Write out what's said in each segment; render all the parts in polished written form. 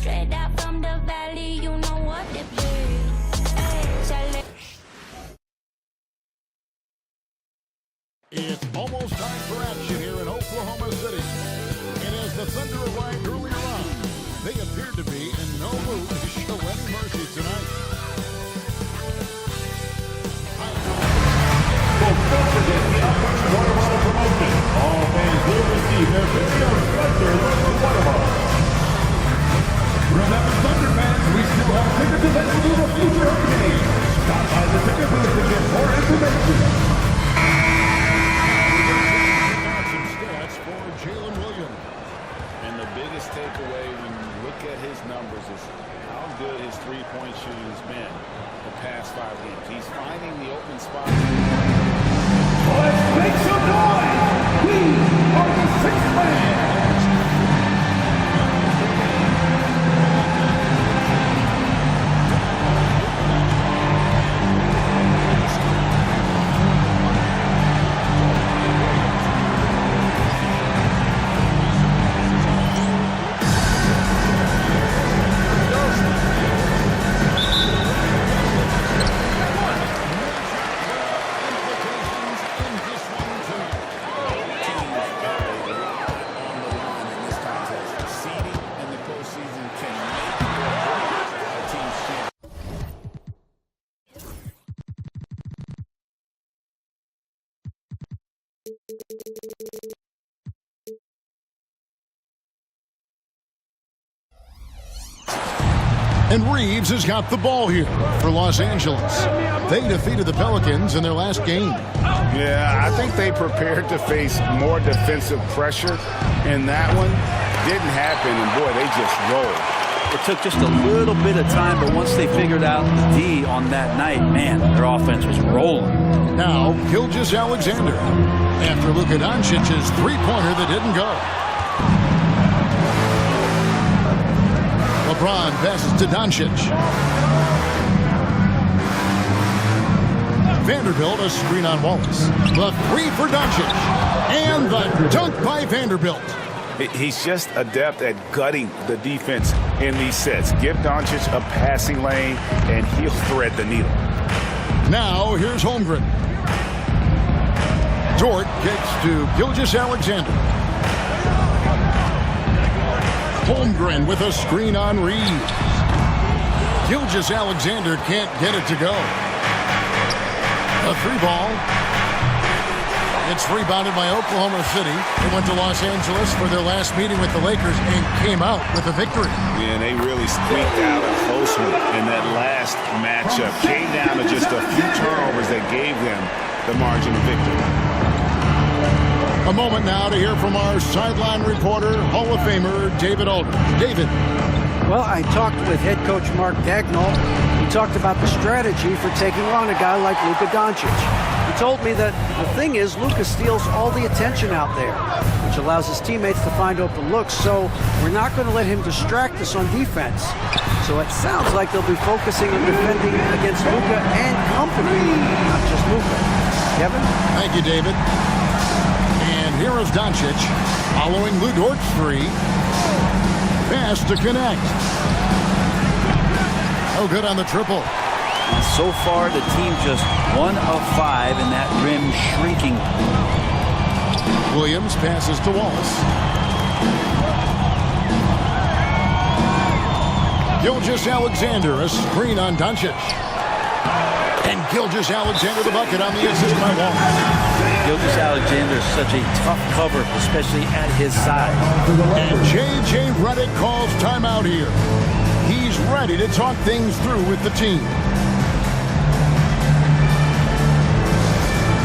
Straight out from the valley, you know what it is. Hey, it's almost time for action here in Oklahoma City. And as the Thunder arrived earlier on, they appeared to be in no mood to show any mercy tonight. Don't forget the upcoming quarterback promotion. All fans will receive their video sponsor from Watermark. Remember, Thunder fans, we still have tickets available for future home games. Stop by the ticket booth to get more information. And the biggest takeaway when you look at his numbers is how good his three-point shooting has been the past 5 games. He's finding the open spots. Let's make some noise! We are the sixth man! And Reeves has got the ball here for Los Angeles. They defeated the Pelicans in their last game. Yeah, I think they prepared to face more defensive pressure, and that one didn't happen, and boy, they just rolled. It took just a little bit of time, but once they figured out the D on that night, man, their offense was rolling. Now, Gilgeous-Alexander after Luka Doncic's three-pointer that didn't go. LeBron passes to Doncic. Vanderbilt, a screen on Wallace. The three for Doncic. And the dunk by Vanderbilt. He's just adept at gutting the defense in these sets. Give Doncic a passing lane, and he'll thread the needle. Now, here's Holmgren. Dort gets to Gilgeous-Alexander. Holmgren with a screen on Reeves. Gilgeous-Alexander can't get it to go. A three ball. It's rebounded by Oklahoma City. They went to Los Angeles for their last meeting with the Lakers and came out with a victory. Yeah, and they really squeaked out a close one in that last matchup. Came down to just a few turnovers that gave them the margin of victory. A moment now to hear from our sideline reporter, Hall of Famer David Aldridge. David. Well, I talked with head coach Mark Dagnall. He talked about the strategy for taking on a guy like Luka Doncic. He told me that the thing is Luka steals all the attention out there, which allows his teammates to find open looks, so we're not going to let him distract us on defense. So it sounds like they'll be focusing on defending against Luka and company, not just Luka. Kevin? Thank you, David. And here is Doncic following Lou Dort's three. Pass to connect. Oh, good on the triple. And so far, the team just 1 of 5 in that rim shrinking. Williams passes to Wallace. Gilgeous-Alexander, a screen on Doncic. And Gilgeous-Alexander the bucket on the assist by Wallace. Gilgeous-Alexander is such a tough cover, especially at his side. And J.J. Redick calls timeout here. He's ready to talk things through with the team.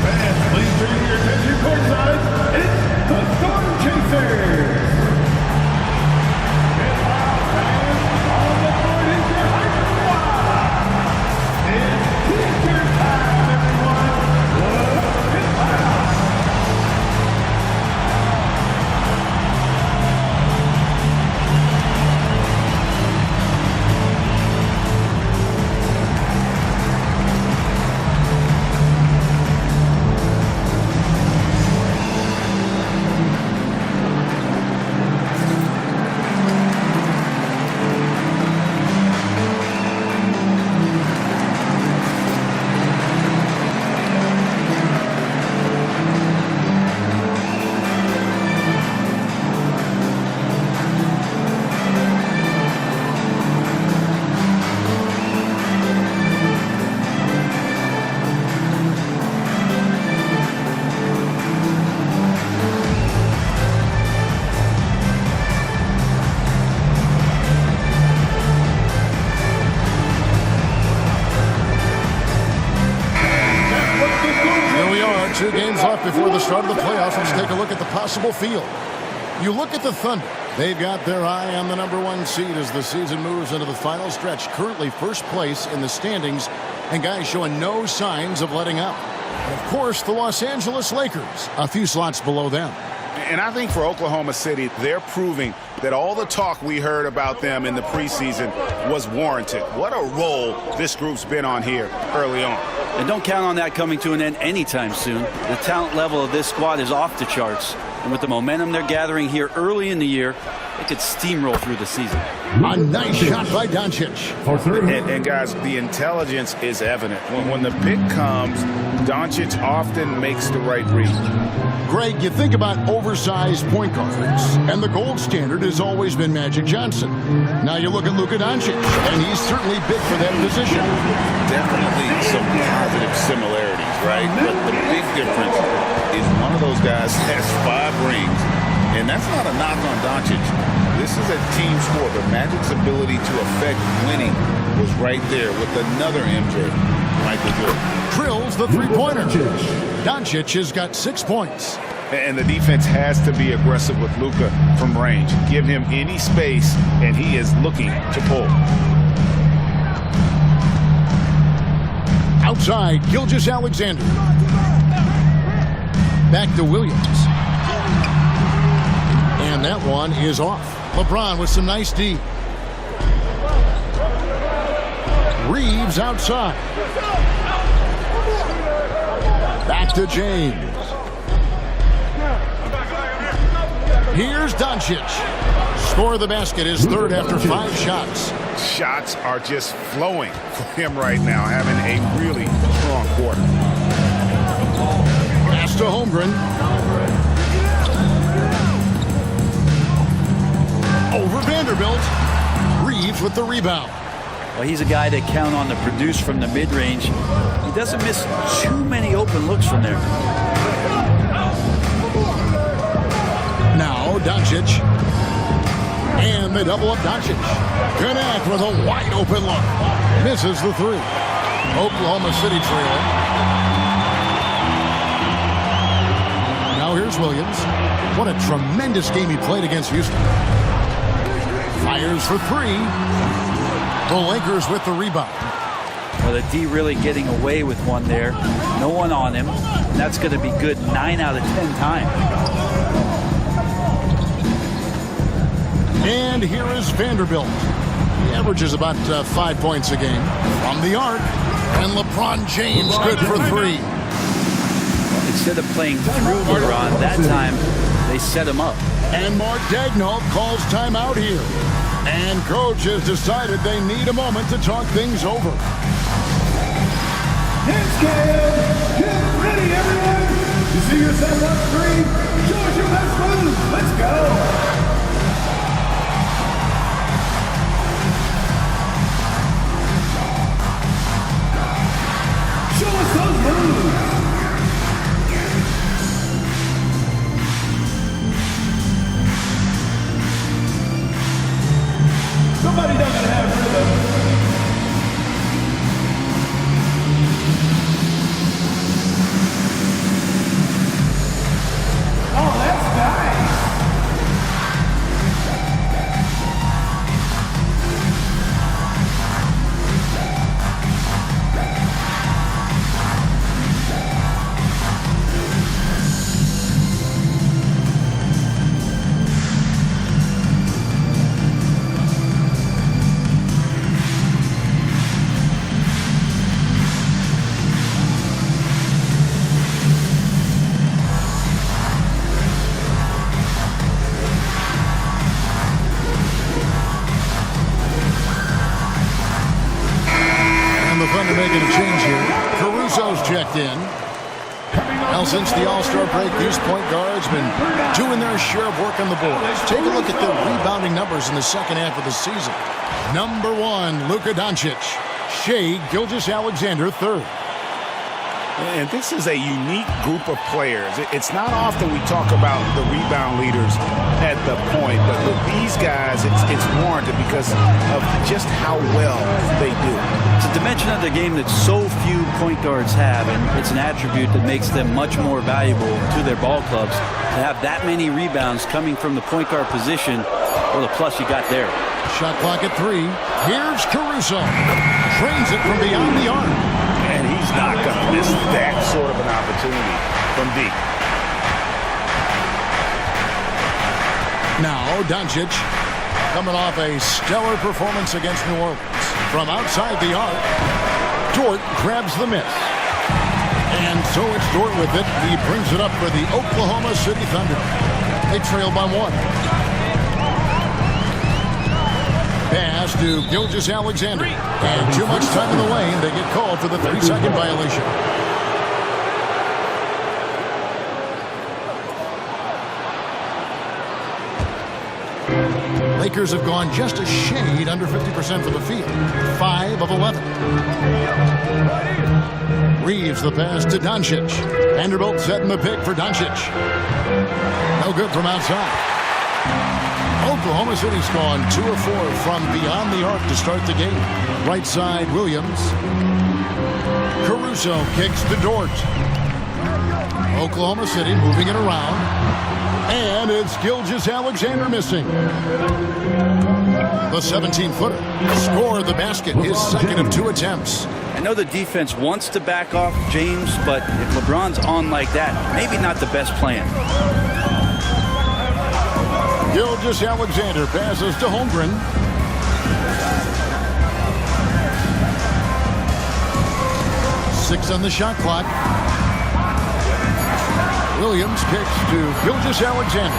Fans, please turn your attention courtside. It's the Storm Chasers. And now, fans, on the court is your high squad. It's teacher time, everyone. left before the start of the playoffs. Let's take a look at the possible field. You look at the Thunder. They've got their eye on the #1 seed as the season moves into the final stretch. Currently first place in the standings, and guys showing no signs of letting up. And of course, the Los Angeles Lakers, a few slots below them. And I think for Oklahoma City, they're proving that all the talk we heard about them in the preseason was warranted. What a role this group's been on here early on. And don't count on that coming to an end anytime soon. The talent level of this squad is off the charts. And with the momentum they're gathering here early in the year, they could steamroll through the season. A nice shot by Doncic. And guys, the intelligence is evident. When the pick comes, Doncic often makes the right read. Greg, you think about oversized point guards, and the gold standard has always been Magic Johnson. Now you look at Luka Doncic, and he's certainly big for that position. Definitely some positive similarities, right? But the big difference is one of those guys has 5 rings, and that's not a knock on Doncic. This is a team sport, but Magic's ability to affect winning was right there with another MJ, Michael Jordan. Drills the three-pointer. Doncic has got 6 points. And the defense has to be aggressive with Luka from range. Give him any space, and he is looking to pull. Outside, Gilgeous-Alexander. Back to Williams. And that one is off. LeBron with some nice D. Reeves outside. Back to James. Here's Doncic. Score the basket, his third after 5 shots. Shots are just flowing for him right now, having a really strong quarter. Pass to Holmgren. Over Vanderbilt. Reeves with the rebound. Well, he's a guy that count on to produce from the mid-range. He doesn't miss too many open looks from there. Now Doncic. And they double up Doncic. Connect with a wide open look. Misses the 3. Oklahoma City trail. Now here's Williams. What a tremendous game he played against Houston. Fires for 3. The Lakers with the rebound. Well, the D really getting away with one there. No one on him. And that's going to be good 9 out of 10 times. And here is Vanderbilt. He averages about 5 points a game. From the arc. And LeBron James good for 3. Instead of playing through LeBron, that time they set him up. And Mark Daigneault calls timeout here. And coach has decided they need a moment to talk things over. Hands scale. Get ready, everyone. You see yourself on screen. Show us your best move. Let's go. Show us those moves. Somebody doesn't have rhythm. Oh, that's nice. Making a change here. Caruso's checked in. Now, since the All-Star break, these point guards been doing their share of work on the boards. Take a look at the rebounding numbers in the second half of the season. #1, Luka Doncic. Shai Gilgeous-Alexander, 3rd. And this is a unique group of players. It's not often we talk about the rebound leaders at the point, but with these guys, it's warranted because of just how well they do. It's a dimension of the game that so few point guards have, and it's an attribute that makes them much more valuable to their ball clubs. To have that many rebounds coming from the point guard position, well, the plus you got there. Shot clock at 3. Here's Caruso. Trains it from beyond the arc. And he's not going to miss that sort of an opportunity from deep. Now Doncic coming off a stellar performance against New Orleans. From outside the arc, Dort grabs the miss. And so it's Dort with it. He brings it up for the Oklahoma City Thunder. They trail by 1. Pass to Gilgeous-Alexander. And too much time in the lane. They get called for the 3-second violation. Lakers have gone just a shade under 50% from the field. 5 of 11. Reeves the pass to Doncic. Vanderbilt setting the pick for Doncic. No good from outside. Oklahoma City's gone 2 of 4 from beyond the arc to start the game. Right side, Williams. Caruso kicks to Dort. Oklahoma City moving it around. And it's Gilgeous-Alexander missing. The 17-footer scored the basket, his second of 2 attempts. I know the defense wants to back off James, but if LeBron's on like that, maybe not the best plan. Gilgeous-Alexander passes to Holmgren. Six on the shot clock. Williams kicks to Gilgeous-Alexander.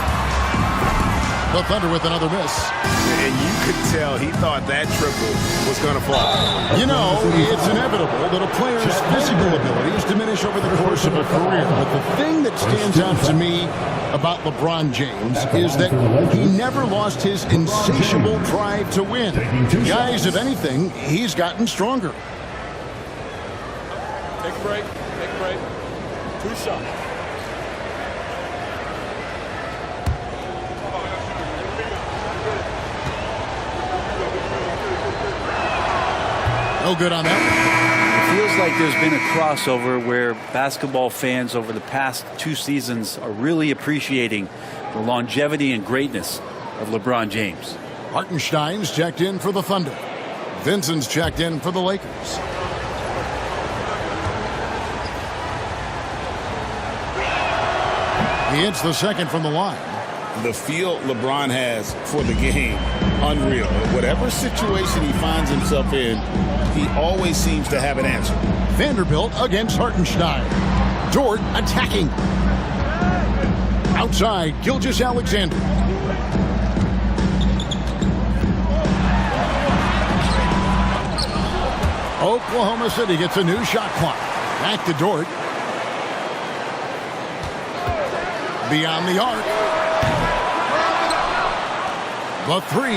The Thunder with another miss. And you could tell he thought that triple was going to fall. You know, it's inevitable that a player's physical abilities diminish over the course of a career. But the thing that stands out to me about LeBron James is that he never lost his insatiable drive to win. Guys, if anything, he's gotten stronger. Take a break. Take a break. 2 shots. No good on that. It feels like there's been a crossover where basketball fans over the past 2 seasons are really appreciating the longevity and greatness of LeBron James. Hartenstein's checked in for the Thunder. Vincent's checked in for the Lakers. He hits the second from the line. The feel LeBron has for the game, unreal. Whatever situation he finds himself in, he always seems to have an answer. Vanderbilt against Hartenstein. Dort attacking. Outside, Gilgeous-Alexander. Oklahoma City gets a new shot clock. Back to Dort. Beyond the arc. The 3.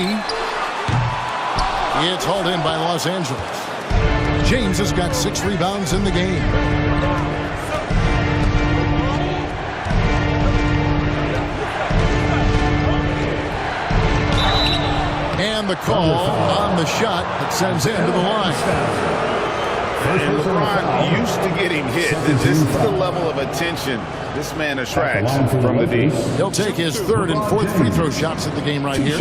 It's hauled in by Los Angeles. James has got 6 rebounds in the game. And the call on the shot that sends him to the line. And LeBron used to getting hit. This is the level of attention this man attracts from the D. He'll take his 3rd and 4th free throw shots at the game right here.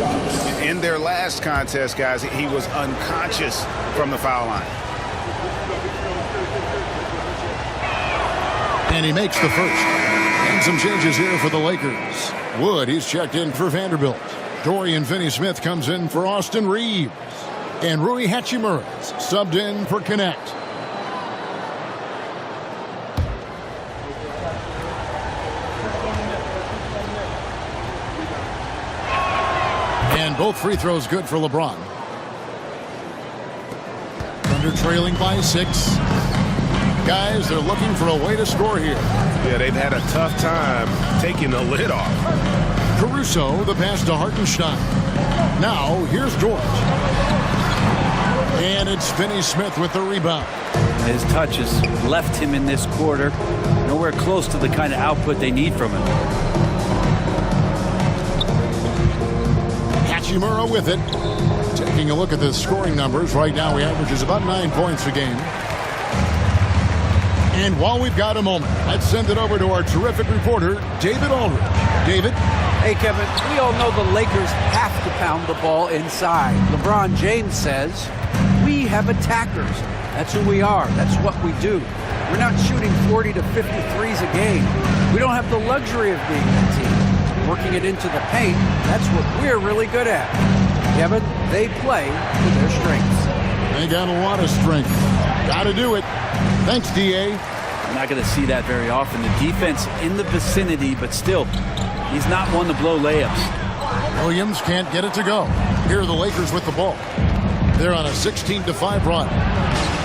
In their last contest, guys, he was unconscious from the foul line. And he makes the first. And some changes here for the Lakers. Wood, he's checked in for Vanderbilt. Dorian Finney-Smith comes in for Austin Reeves. And Rui Hachimura's subbed in for Connect. And both free throws good for LeBron. Thunder trailing by 6. Guys, they're looking for a way to score here. Yeah, they've had a tough time taking the lid off. Caruso, the pass to Hartenstein. Now, here's Dort. And it's Finney Smith with the rebound. His touch has left him in this quarter. Nowhere close to the kind of output they need from him. Hachimura with it. Taking a look at the scoring numbers. Right now he averages about 9 points a game. And while we've got a moment, let's send it over to our terrific reporter, David Aldridge. David? Hey, Kevin, we all know the Lakers have to pound the ball inside. LeBron James says, we have attackers. That's who we are. That's what we do. We're not shooting 40 to 50 threes a game. We don't have the luxury of being that team. Working it into the paint, that's what we're really good at. Kevin, they play to their strengths. They got a lot of strength. Got to do it. Thanks, D.A. We're not going to see that very often. The defense in the vicinity, but still, he's not one to blow layups. Williams can't get it to go. Here are the Lakers with the ball. They're on a 16-5 run.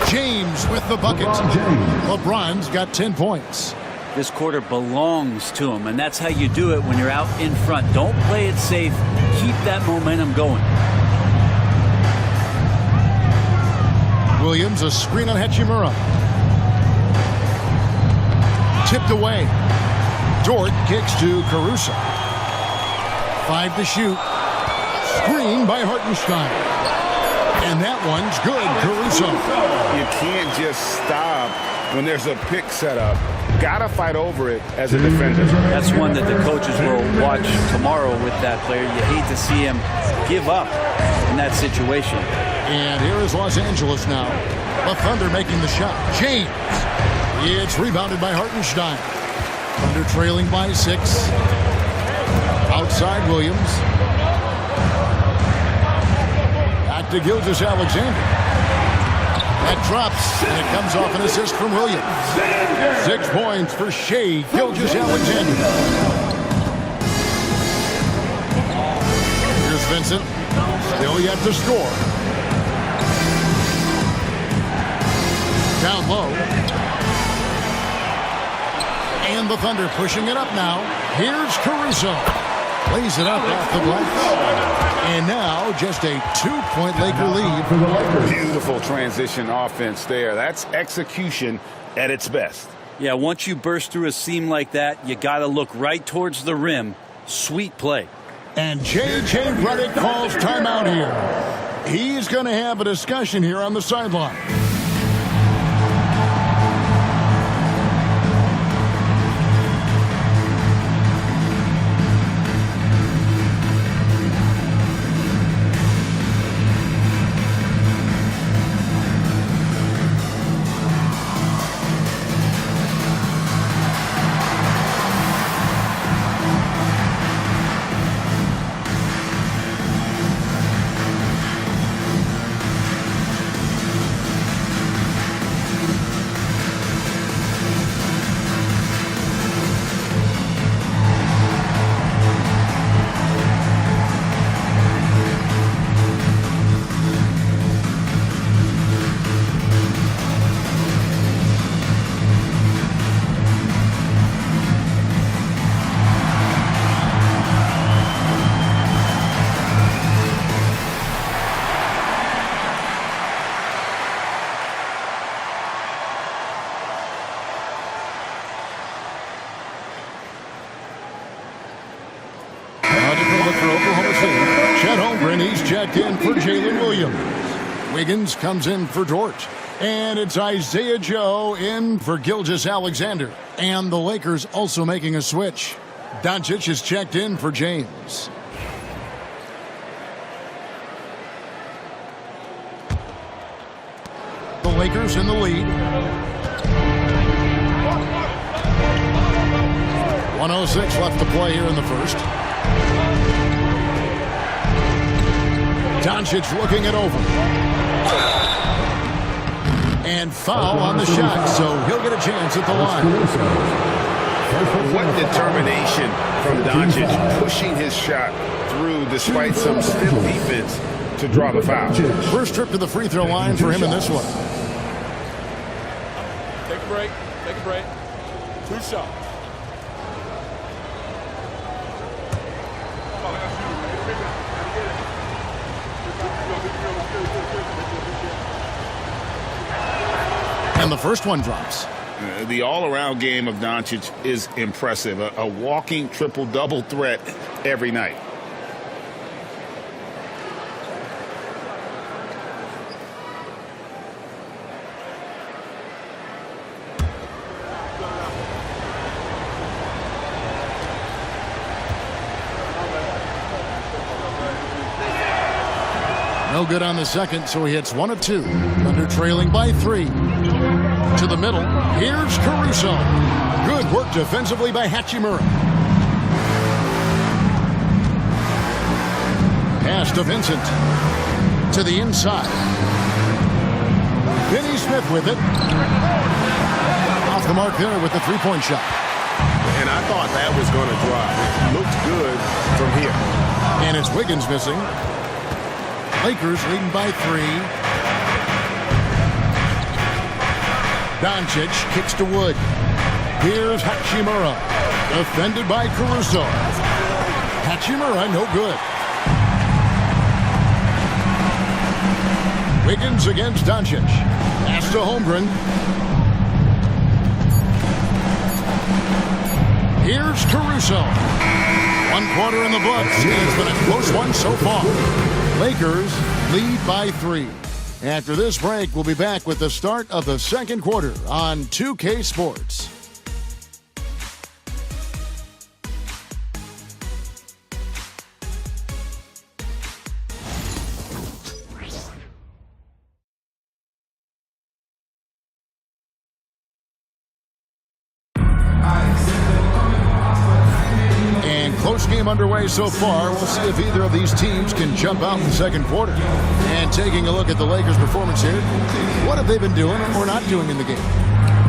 James with the bucket. LeBron's got 10 points. This quarter belongs to him, and that's how you do it when you're out in front. Don't play it safe. Keep that momentum going. Williams, a screen on Hachimura. Tipped away. Dort kicks to Caruso. 5 to shoot. Screen by Hartenstein. And that one's good, Caruso. You can't just stop when there's a pick set up. Gotta fight over it as a defender. That's one that the coaches will watch tomorrow with that player. You hate to see him give up in that situation. And here is Los Angeles now. The Thunder making the shot. James. It's rebounded by Hartenstein. Thunder trailing by 6. Outside Williams. Back to Gilgeous-Alexander. That drops, and it comes off an assist from Williams. 6 points for Shai Gilgeous-Alexander. Here's Vincent. Still yet to score. Down low. And the Thunder pushing it up now. Here's Caruso. Lays it up off the glass. And now just a 2-point Laker lead for the Lakers. Beautiful transition offense there. That's execution at its best. Yeah, once you burst through a seam like that, you got to look right towards the rim. Sweet play. And J.J. Redick calls timeout here. He's going to have a discussion here on the sideline. Checked in for Jalen Williams. Wiggins comes in for Dort. And it's Isaiah Joe in for Gilgeous-Alexander. And the Lakers also making a switch. Doncic is checked in for James. The Lakers in the lead. 1:06 left to play here in the first. Doncic looking it over. And foul on the shot, so he'll get a chance at the line. What determination from Doncic, pushing his shot through despite some stiff defense to draw the foul. First trip to the free throw line for him in this one. Take a break. Take a break. 2 shots. And the first one drops. The all-around game of Doncic is impressive. A walking triple-double threat every night. No good on the second, so he hits 1 of 2. Thunder trailing by 3. To the middle. Here's Caruso. Good work defensively by Hachimura. Pass to Vincent. To the inside. Finney Smith with it. Off the mark there with the three-point shot. And I thought that was going to drop. It looked good from here. And it's Wiggins missing. Lakers leading by 3. Doncic kicks to Wood. Here's Hachimura. Defended by Caruso. Hachimura no good. Wiggins against Doncic. Pass to Holmgren. Here's Caruso. 1 quarter in the books. It's been a close one so far. Lakers lead by 3. After this break, we'll be back with the start of the second quarter on 2K Sports. Close game underway so far. We'll see if either of these teams can jump out in the second quarter. And taking a look at the Lakers' performance here, what have they been doing or not doing in the game?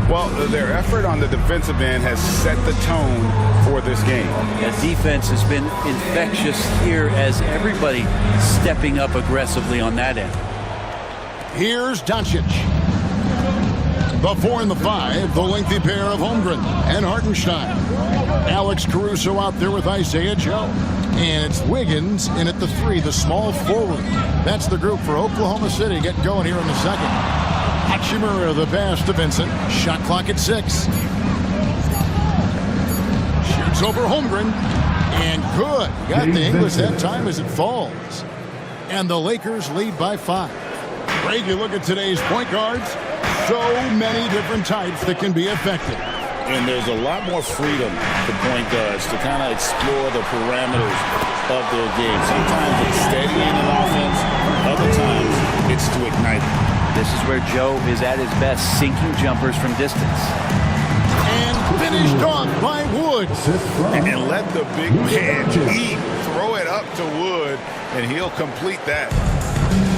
Well, their effort on the defensive end has set the tone for this game. The defense has been infectious here as everybody stepping up aggressively on that end. Here's Doncic. The 4 and the 5, the lengthy pair of Holmgren and Hartenstein. Alex Caruso out there with Isaiah Joe. And it's Wiggins in at the 3, the small forward. That's the group for Oklahoma City getting going here in the second. Hachimura the pass to Vincent. Shot clock at 6. Shoots over Holmgren. And good. Got the English that time as it falls. And the Lakers lead by 5. Greg, you look at today's point guards. So many different types that can be effective. And there's a lot more freedom for point guards to kind of explore the parameters of their game. Sometimes it's steadying an offense. Other times it's to ignite it. This is where Joe is at his best, sinking jumpers from distance. And finished off by Wood. And let the big man eat. Throw it up to Wood, and he'll complete that.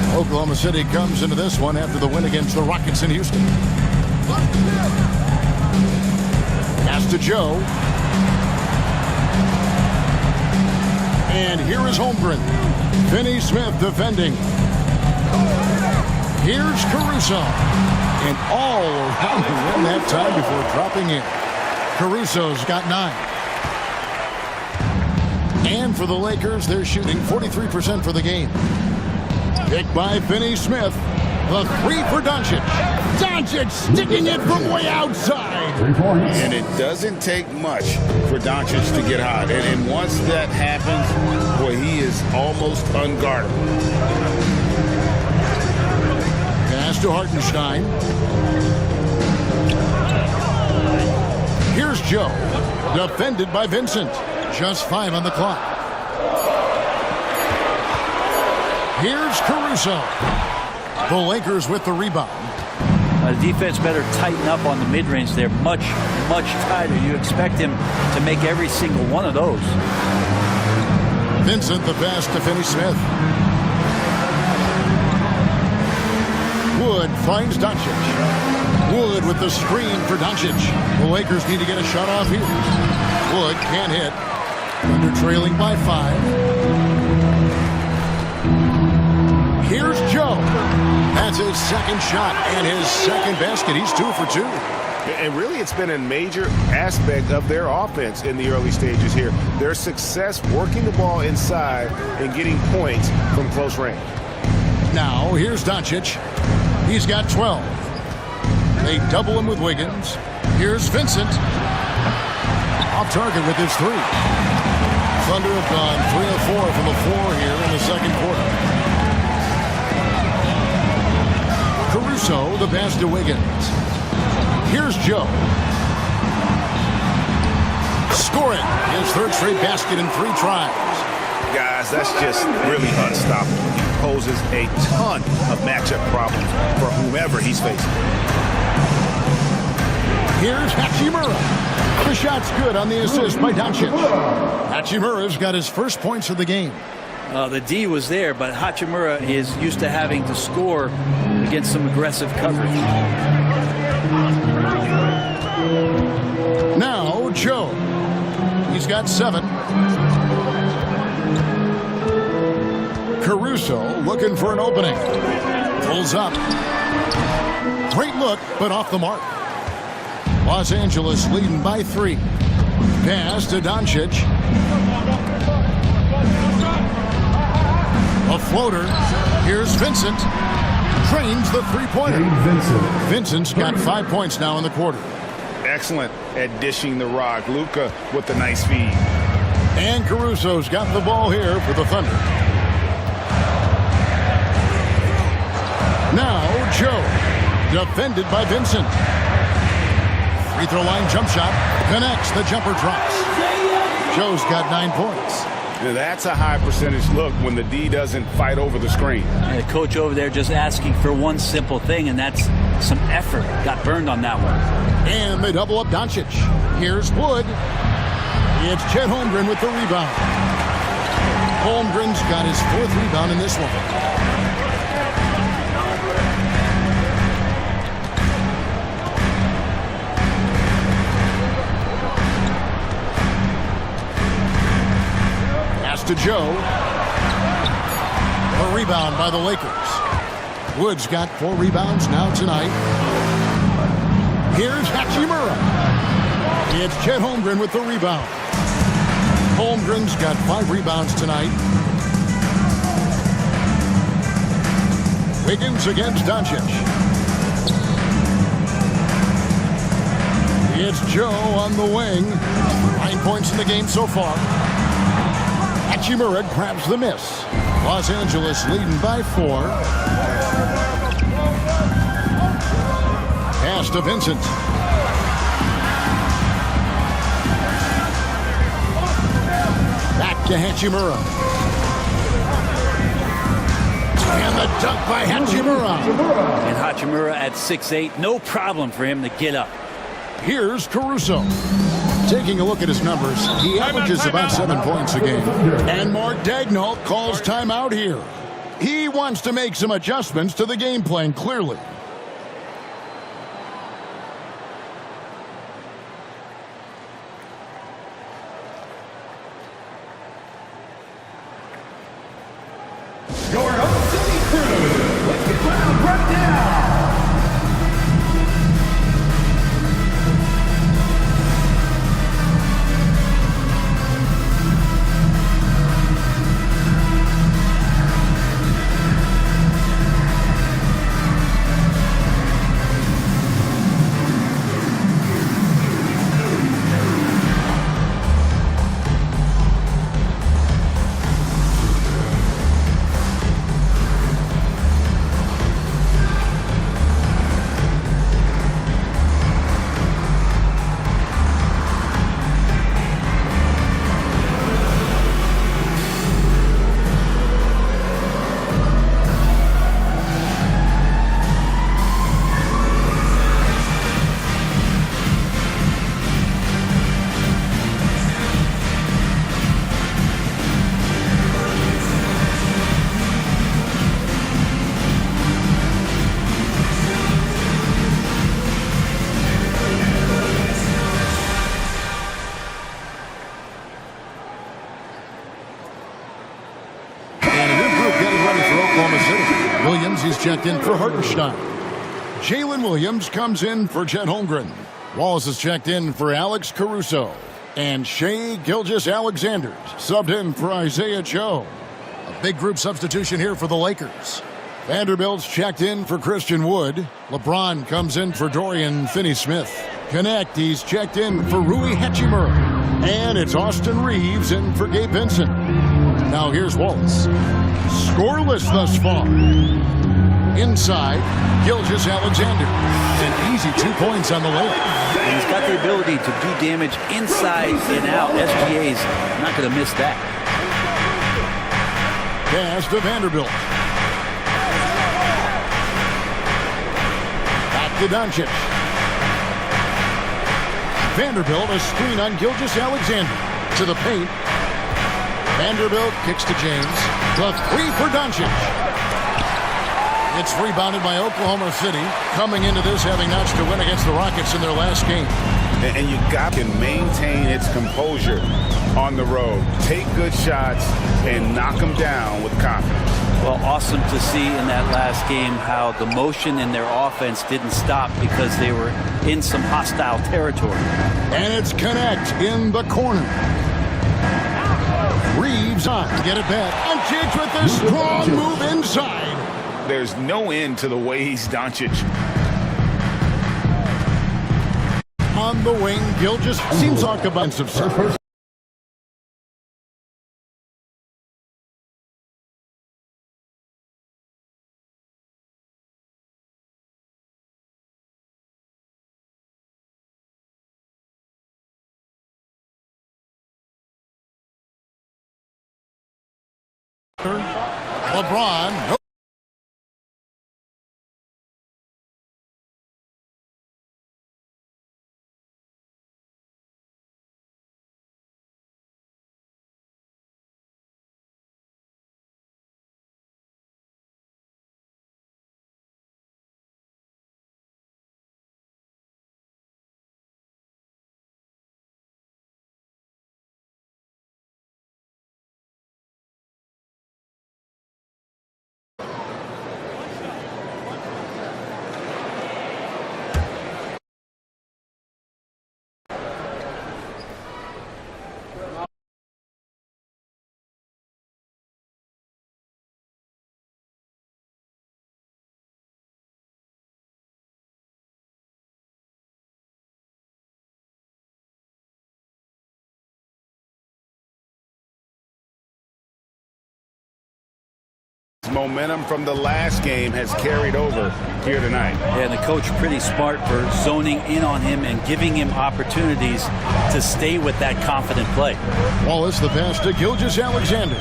Oklahoma City comes into this one after the win against the Rockets in Houston. Pass to Joe. And here is Holmgren. Finney Smith defending. Here's Caruso. And all around the rim that time before dropping in. Caruso's got 9. And for the Lakers, they're shooting 43% for the game. Picked by Finney Smith. The 3 for Doncic. Doncic sticking it from way outside. 3 points. And it doesn't take much for Doncic to get hot. And once that happens, boy, he is almost unguardable. Pass to Hartenstein. Here's Joe. Defended by Vincent. Just 5 on the clock. Here's Caruso. The Lakers with the rebound. The defense better tighten up on the mid-range. They're much, much tighter. You expect him to make every single one of those. Vincent the pass to Finney Smith. Wood finds Doncic. Wood with the screen for Doncic. The Lakers need to get a shot off here. Wood can't hit. Under trailing by 5. Here's Joe. That's his second shot and his second basket. He's 2 for 2. And really, it's been a major aspect of their offense in the early stages here. Their success working the ball inside and getting points from close range. Now, here's Doncic. He's got 12. They double him with Wiggins. Here's Vincent. Off target with his three. Thunder have gone 3 of 4 from the floor here in the second quarter. Caruso, the pass to Wiggins. Here's Joe. Scoring his third straight basket in 3 tries. Guys, that's just really unstoppable. He poses a ton of matchup problems for whomever he's facing. Here's Hachimura. The shot's good on the assist by Doncic. Hachimura's got his first points of the game. The D was there, but Hachimura is used to having to score against some aggressive coverage. Now, Joe. He's got 7. Caruso looking for an opening. Pulls up. Great look, but off the mark. Los Angeles leading by 3. Pass to Doncic. A floater. Here's Vincent. Drains the three-pointer. Vincent's got 5 points now in the quarter. Excellent at dishing the rock. Luka with the nice feed. And Caruso's got the ball here for the Thunder. Now, Joe. Defended by Vincent. Free throw line jump shot. Connects. The jumper drops. Joe's got 9 points. Now that's a high percentage look when the D doesn't fight over the screen. And the coach over there just asking for one simple thing, and that's some effort. Got burned on that one. And they double up Doncic. Here's Wood. It's Chet Holmgren with the rebound. Holmgren's got his 4th rebound in this one. Pass to Joe. A rebound by the Lakers. Wood's got 4 rebounds now tonight. Here's Hachimura. It's Chet Holmgren with the rebound. Holmgren's got 5 rebounds tonight. Wiggins against Doncic. It's Joe on the wing. 9 points in the game so far. Hachimura grabs the miss. Los Angeles leading by 4. Pass to Vincent. Back to Hachimura. And the dunk by Hachimura. And Hachimura at 6'8", no problem for him to get up. Here's Caruso. Taking a look at his numbers, he averages about 7 points a game. And Mark Daigneault calls timeout here. He wants to make some adjustments to the game plan, clearly. Your own city crew, let's get loud right now. Williams, he's checked in for Hartenstein. Jalen Williams comes in for Chet Holmgren. Wallace is checked in for Alex Caruso. And Shai Gilgeous-Alexander subbed in for Isaiah Joe. A big group substitution here for the Lakers. Vanderbilt's checked in for Christian Wood. LeBron comes in for Dorian Finney-Smith. Connect, he's checked in for Rui Hachimura. And it's Austin Reeves in for Gabe Vincent. Now here's Wallace. Scoreless thus far. Inside, Gilgeous-Alexander. An easy 2 points on the layup. And he's got the ability to do damage inside and out. SGA's not going to miss that. Pass to Vanderbilt. Back to Doncic. Vanderbilt, a screen on Gilgeous-Alexander. To the paint. Vanderbilt kicks to James. The three for Doncic. It's rebounded by Oklahoma City, coming into this having notched a win against the Rockets in their last game. And you got to maintain its composure on the road. Take good shots and knock them down with confidence. Well, awesome to see in that last game how the motion in their offense didn't stop because they were in some hostile territory. And it's Connect in the corner. Reeves on to get it back. Doncic with a strong move inside. There's no end to the ways Doncic. On the wing, Gilgeous seems like a bunch of stuff. LeBron. Momentum from the last game has carried over here tonight. And the coach pretty smart for zoning in on him and giving him opportunities to stay with that confident play. Wallace the pass to Gilgeous-Alexander.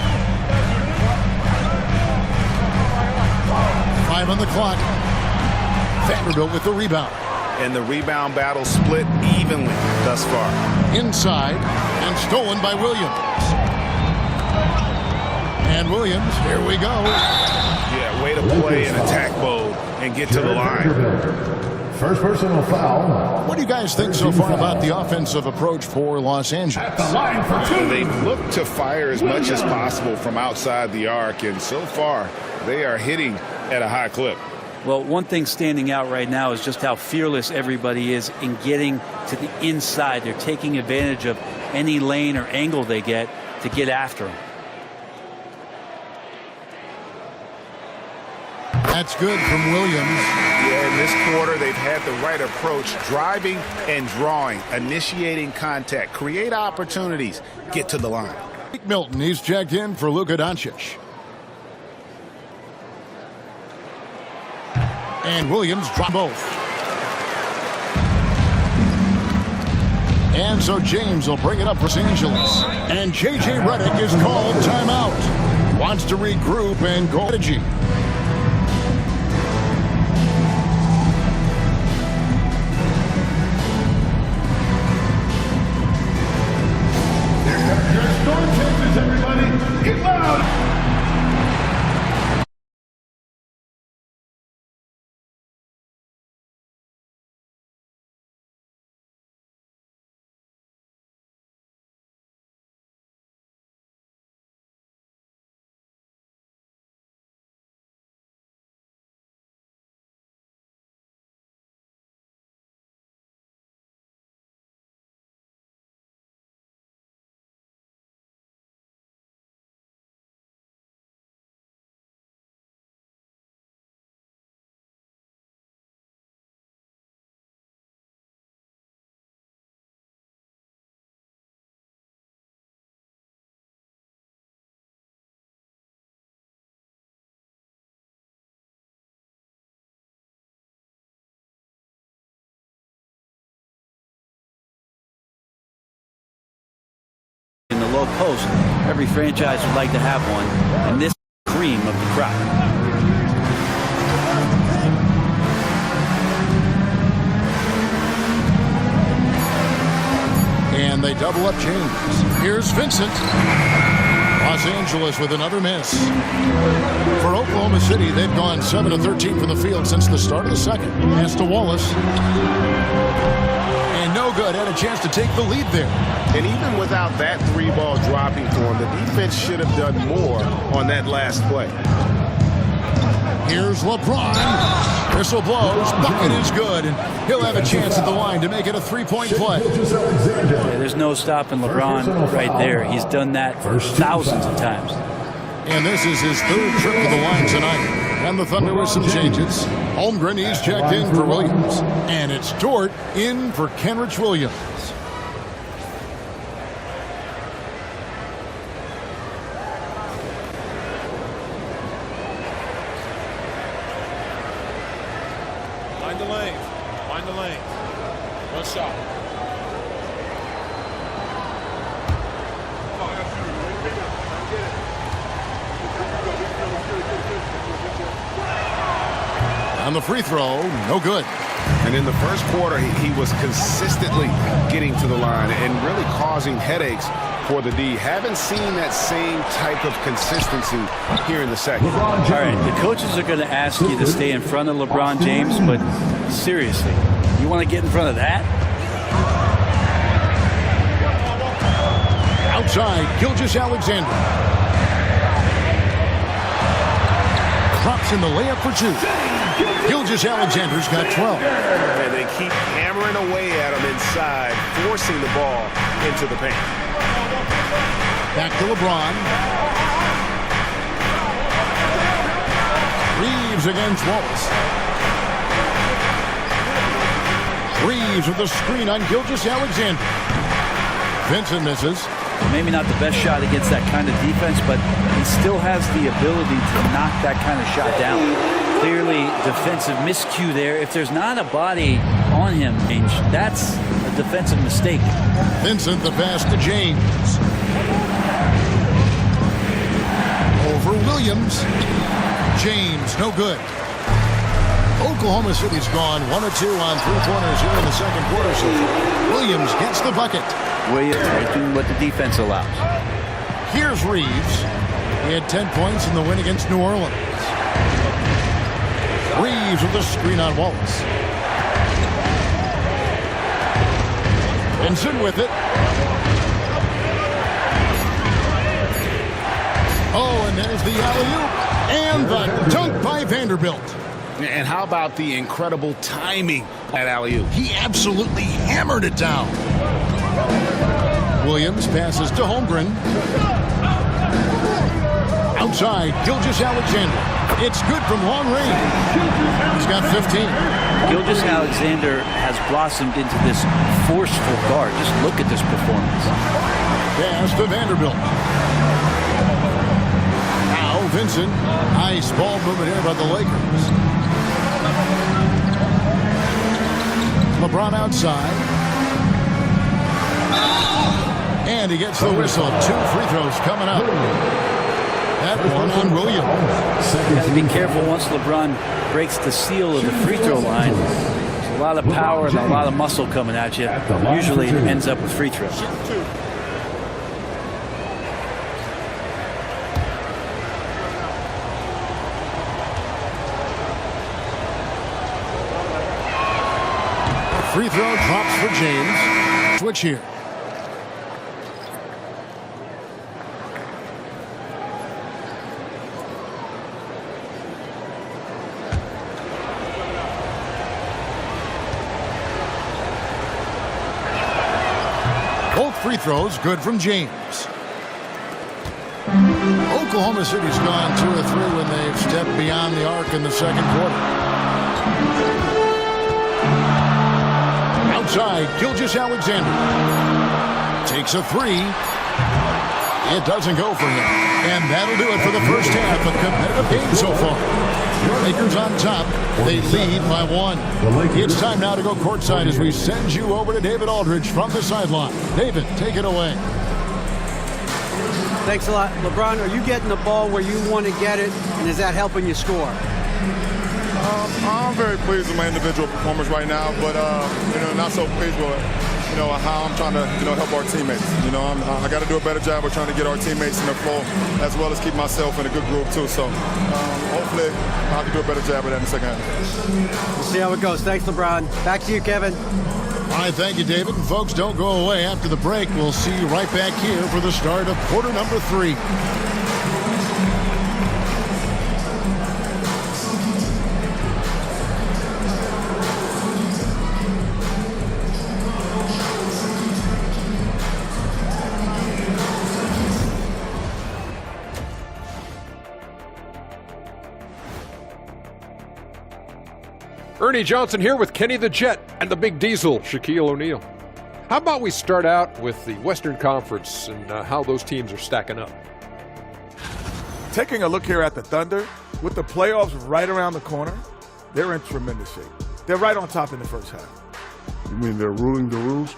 5 on the clock. Vanderbilt with the rebound. And the rebound battle split evenly thus far. Inside and stolen by Williams. And Williams, here we go. Yeah, way to play in attack mode and get to the line. First personal foul. What do you guys think so far about the offensive approach for Los Angeles? At the line for two. They look to fire as much as possible from outside the arc, and so far they are hitting at a high clip. Well, one thing standing out right now is just how fearless everybody is in getting to the inside. They're taking advantage of any lane or angle they get to get after them. That's good from Williams. Yeah, in this quarter, they've had the right approach, driving and drawing, initiating contact, create opportunities, get to the line. Milton, he's checked in for Luka Doncic. And Williams dropped both. And so James will bring it up for Los Angeles. And J.J. Redick is called timeout. Wants to regroup and go strategy. Everybody, get loud. low post. Every franchise would like to have one, and this cream of the crop. And they double up James. Here's Vincent. Los Angeles with another miss. For Oklahoma City, they've gone 7 of 13 from the field since the start of the second. Pass to Wallace. And no good. Had a chance to take the lead there. And even without that 3-ball dropping for him, the defense should have done more on that last play. Here's LeBron. Whistle blows. Bucket is good. And he'll have a chance at the line to make it a 3-point play. Yeah, there's no stopping LeBron right there. He's done that thousands of times. And this is his third trip to the line tonight. And the Thunder with some changes. Holmgren, he's checked in for Williams. And it's Dort in for Kenrich Williams. Find the lane. Find the lane. One shot. On the free throw, no good. And in the first quarter, he was consistently getting to the line and really causing headaches for the D. Haven't seen that same type of consistency here in the second. All right, the coaches are going to ask you to stay in front of LeBron James, but seriously, you want to get in front of that? Outside, Gilgeous-Alexander. Drops in the layup for 2. Gilgeous-Alexander's got 12. And they keep hammering away at him inside, forcing the ball into the paint. Back to LeBron. Reeves against Wallace. Reeves with the screen on Gilgeous-Alexander. Vincent misses. Maybe not the best shot against that kind of defense, but he still has the ability to knock that kind of shot down. Clearly, defensive miscue there. If there's not a body on him, that's a defensive mistake. Vincent, the pass to James. Over Williams. James, no good. Oklahoma City's gone 1 of 2 on 3-pointers here in the second quarter. So Williams gets the bucket. Williams doing what the defense allows. Here's Reeves. He had 10 points in the win against New Orleans. Reeves with the screen on Wallace. Vincent with it. Oh, and there's the alley-oop. And the dunk by Vanderbilt. And how about the incredible timing at alley-oop? He absolutely hammered it down. Williams passes to Holmgren. Outside, Gilgeous-Alexander. It's good from long range. He's got 15. Gilgeous-Alexander has blossomed into this forceful guard. Just look at this performance. Pass to Vanderbilt. Now Vincent. Nice ball movement here by the Lakers. LeBron outside. And he gets the whistle. 2 free throws coming up. That one on Williams. Got to be careful once LeBron breaks the seal of the free throw line. There's a lot of power and a lot of muscle coming at you. Usually it ends up with free throws. Free throw drops for James. Switch here. Both free throws good from James. Oklahoma City's gone 2 of 3 when they've stepped beyond the arc in the second quarter. Outside, Gilgeous-Alexander takes a 3. It doesn't go for him. And that'll do it for the first half. A competitive game so far. Lakers on top. They lead by 1. It's time now to go courtside as we send you over to David Aldridge from the sideline. David, take it away. Thanks a lot. LeBron, are you getting the ball where you want to get it, and is that helping you score? I'm very pleased with my individual performance right now, but not so pleased with how I'm trying to help our teammates. I got to do a better job of trying to get our teammates in the flow as well as keep myself in a good groove too. So hopefully I can do a better job of that in the second half. We'll see how it goes. Thanks, LeBron. Back to you, Kevin. All right, thank you, David. And folks, don't go away. After the break, we'll see you right back here for the start of quarter number 3. Ernie Johnson here with Kenny the Jet and the Big Diesel, Shaquille O'Neal. How about we start out with the Western Conference and how those teams are stacking up? Taking a look here at the Thunder, with the playoffs right around the corner, they're in tremendous shape. They're right on top in the first half. You mean they're ruling the rules?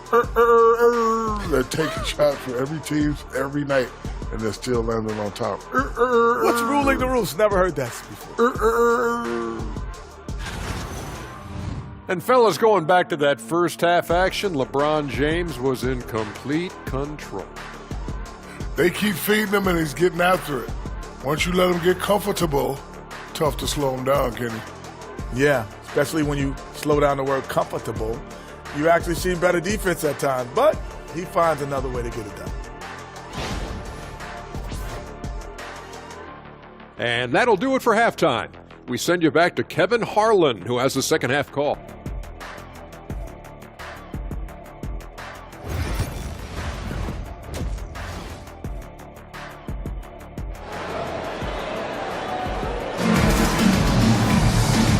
They're taking shots for every team every night, and they're still landing on top. What's ruling the rules? Never heard that before. And fellas, going back to that first half action, LeBron James was in complete control. They keep feeding him, and he's getting after it. Once you let him get comfortable, tough to slow him down, Kenny. Yeah, especially when you slow down the word comfortable. You actually see better defense at times, but he finds another way to get it done. And that'll do it for halftime. We send you back to Kevin Harlan, who has the second half call.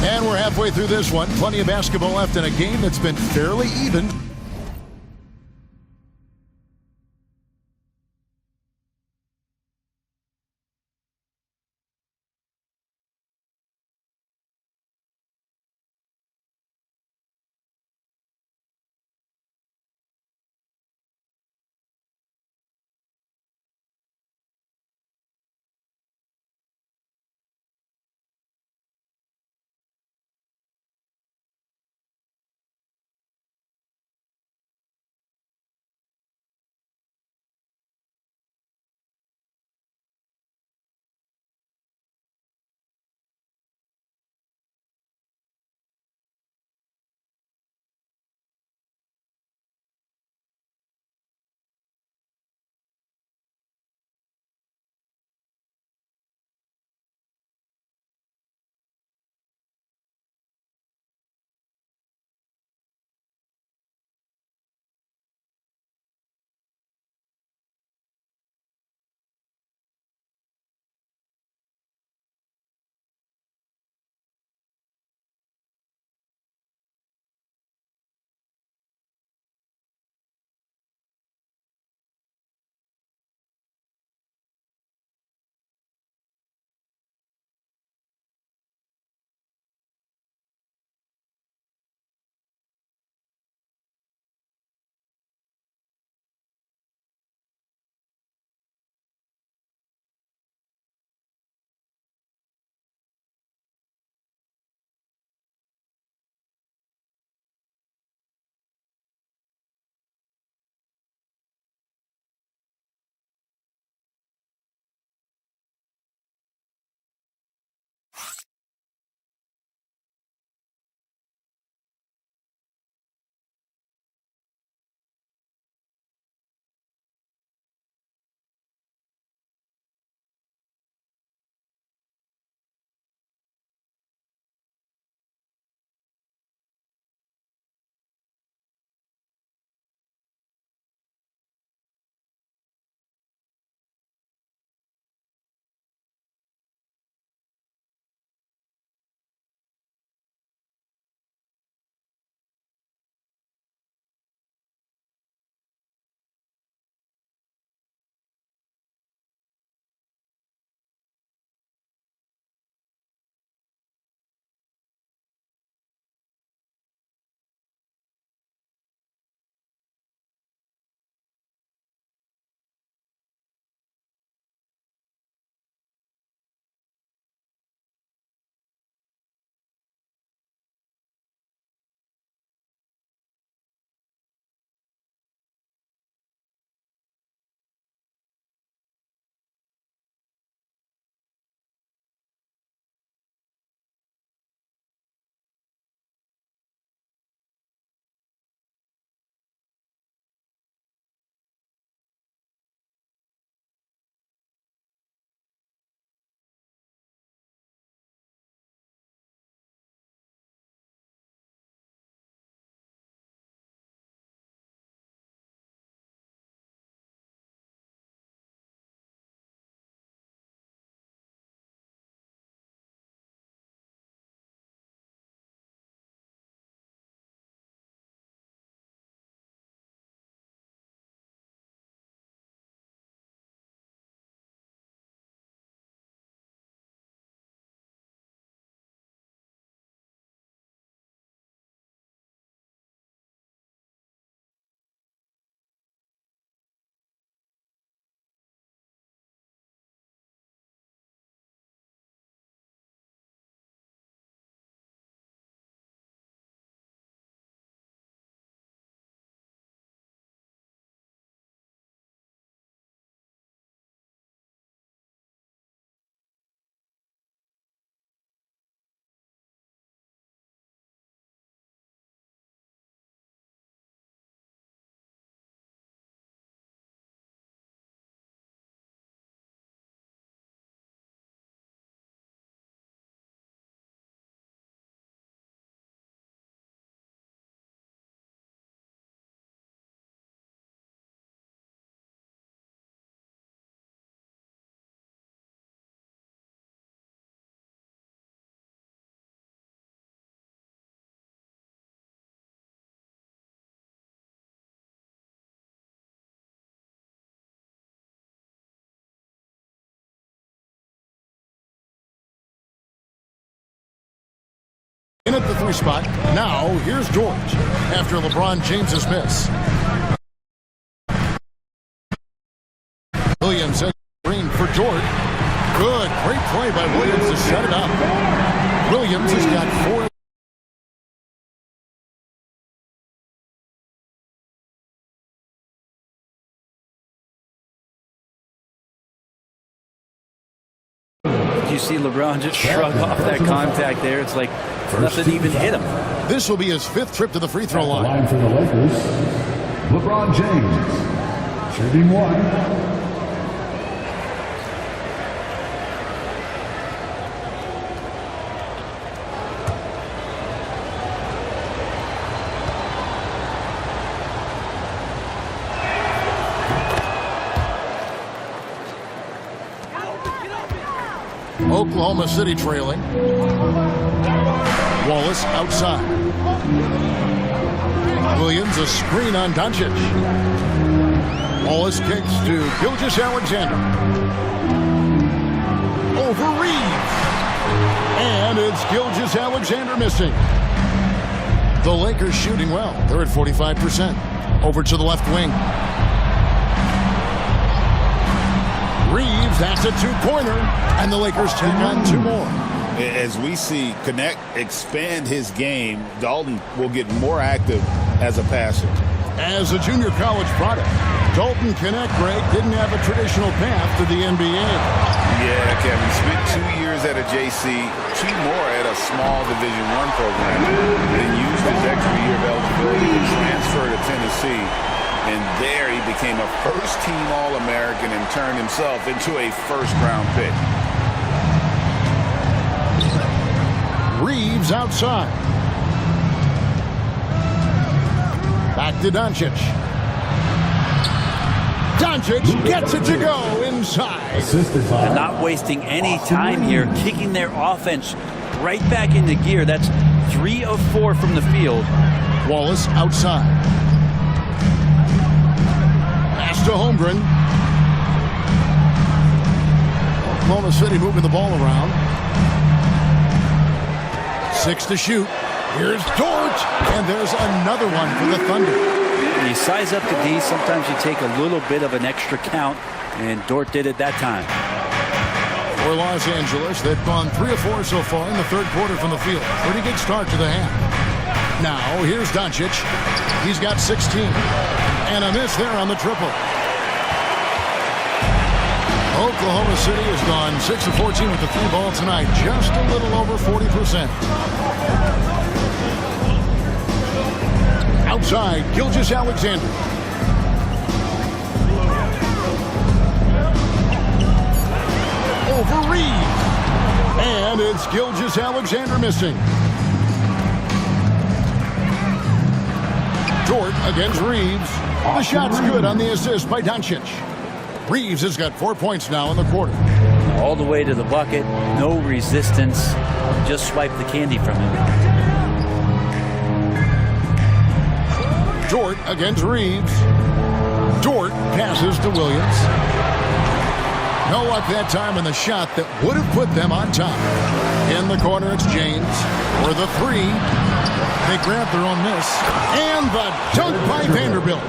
And we're halfway through this one. Plenty of basketball left in a game that's been fairly even. in at the 3 spot. Now, here's George after LeBron James's miss. Williams and Green for George. Good, great play by Williams to set it up. Williams has got 4. You see LeBron just shrug off that contact there. It's like nothing even hit him. This will be his 5th trip to the free throw line. Line for the Lakers, LeBron James, shooting 1. Oklahoma City trailing. Wallace outside. Williams a screen on Doncic. Wallace kicks to Gilgeous-Alexander. Over Reeves. And it's Gilgeous-Alexander missing. The Lakers shooting well. They're at 45%. Over to the left wing. Reeves, that's a 2-pointer, and the Lakers take on 2 more. As we see Connect expand his game, Dalton will get more active as a passer. As a junior college product, Dalton Connect, Greg, didn't have a traditional path to the NBA. Yeah, Kevin, spent 2 years at a JC, 2 more at a small Division I program, then used his extra year of eligibility to transfer to Tennessee. And there he became a first-team All-American and turned himself into a first-round pick. Reeves outside. Back to Doncic. Doncic gets it to go inside. They're not wasting any time here, kicking their offense right back into gear. That's 3 of 4 from the field. Wallace outside. To Holmgren. Oklahoma City moving the ball around. 6 to shoot. Here's Dort, and there's another one for the Thunder. When you size up to D, sometimes you take a little bit of an extra count, and Dort did it that time. For Los Angeles, they've gone 3 of 4 so far in the 3rd quarter from the field. Pretty good start to the half. Now, here's Doncic. He's got 16. And a miss there on the triple. Oklahoma City has gone 6 of 14 with the 3 ball tonight. Just a little over 40%. Outside, Gilgeous-Alexander. Over Reeves. And it's Gilgeous-Alexander missing. Dort against Reeves. The shot's good on the assist by Doncic. Reeves has got 4 points now in the quarter. All the way to the bucket, no resistance. Just swipe the candy from him. Dort against Reeves. Dort passes to Williams. No luck that time in the shot that would have put them on top. In the corner, it's James for the 3. They grab their own miss. And the dunk by Vanderbilt.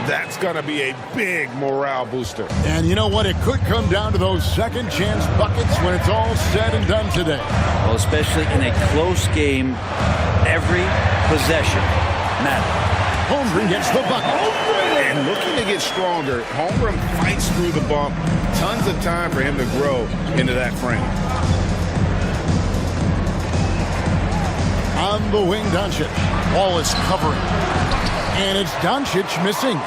That's going to be a big morale booster. And you know what? It could come down to those second chance buckets when it's all said and done today. Well, especially in a close game, every possession matters. Holmgren gets the bucket. And looking to get stronger, Holmgren fights through the bump. Tons of time for him to grow into that frame. On the wing, Doncic. Wallace covering. And it's Doncic missing.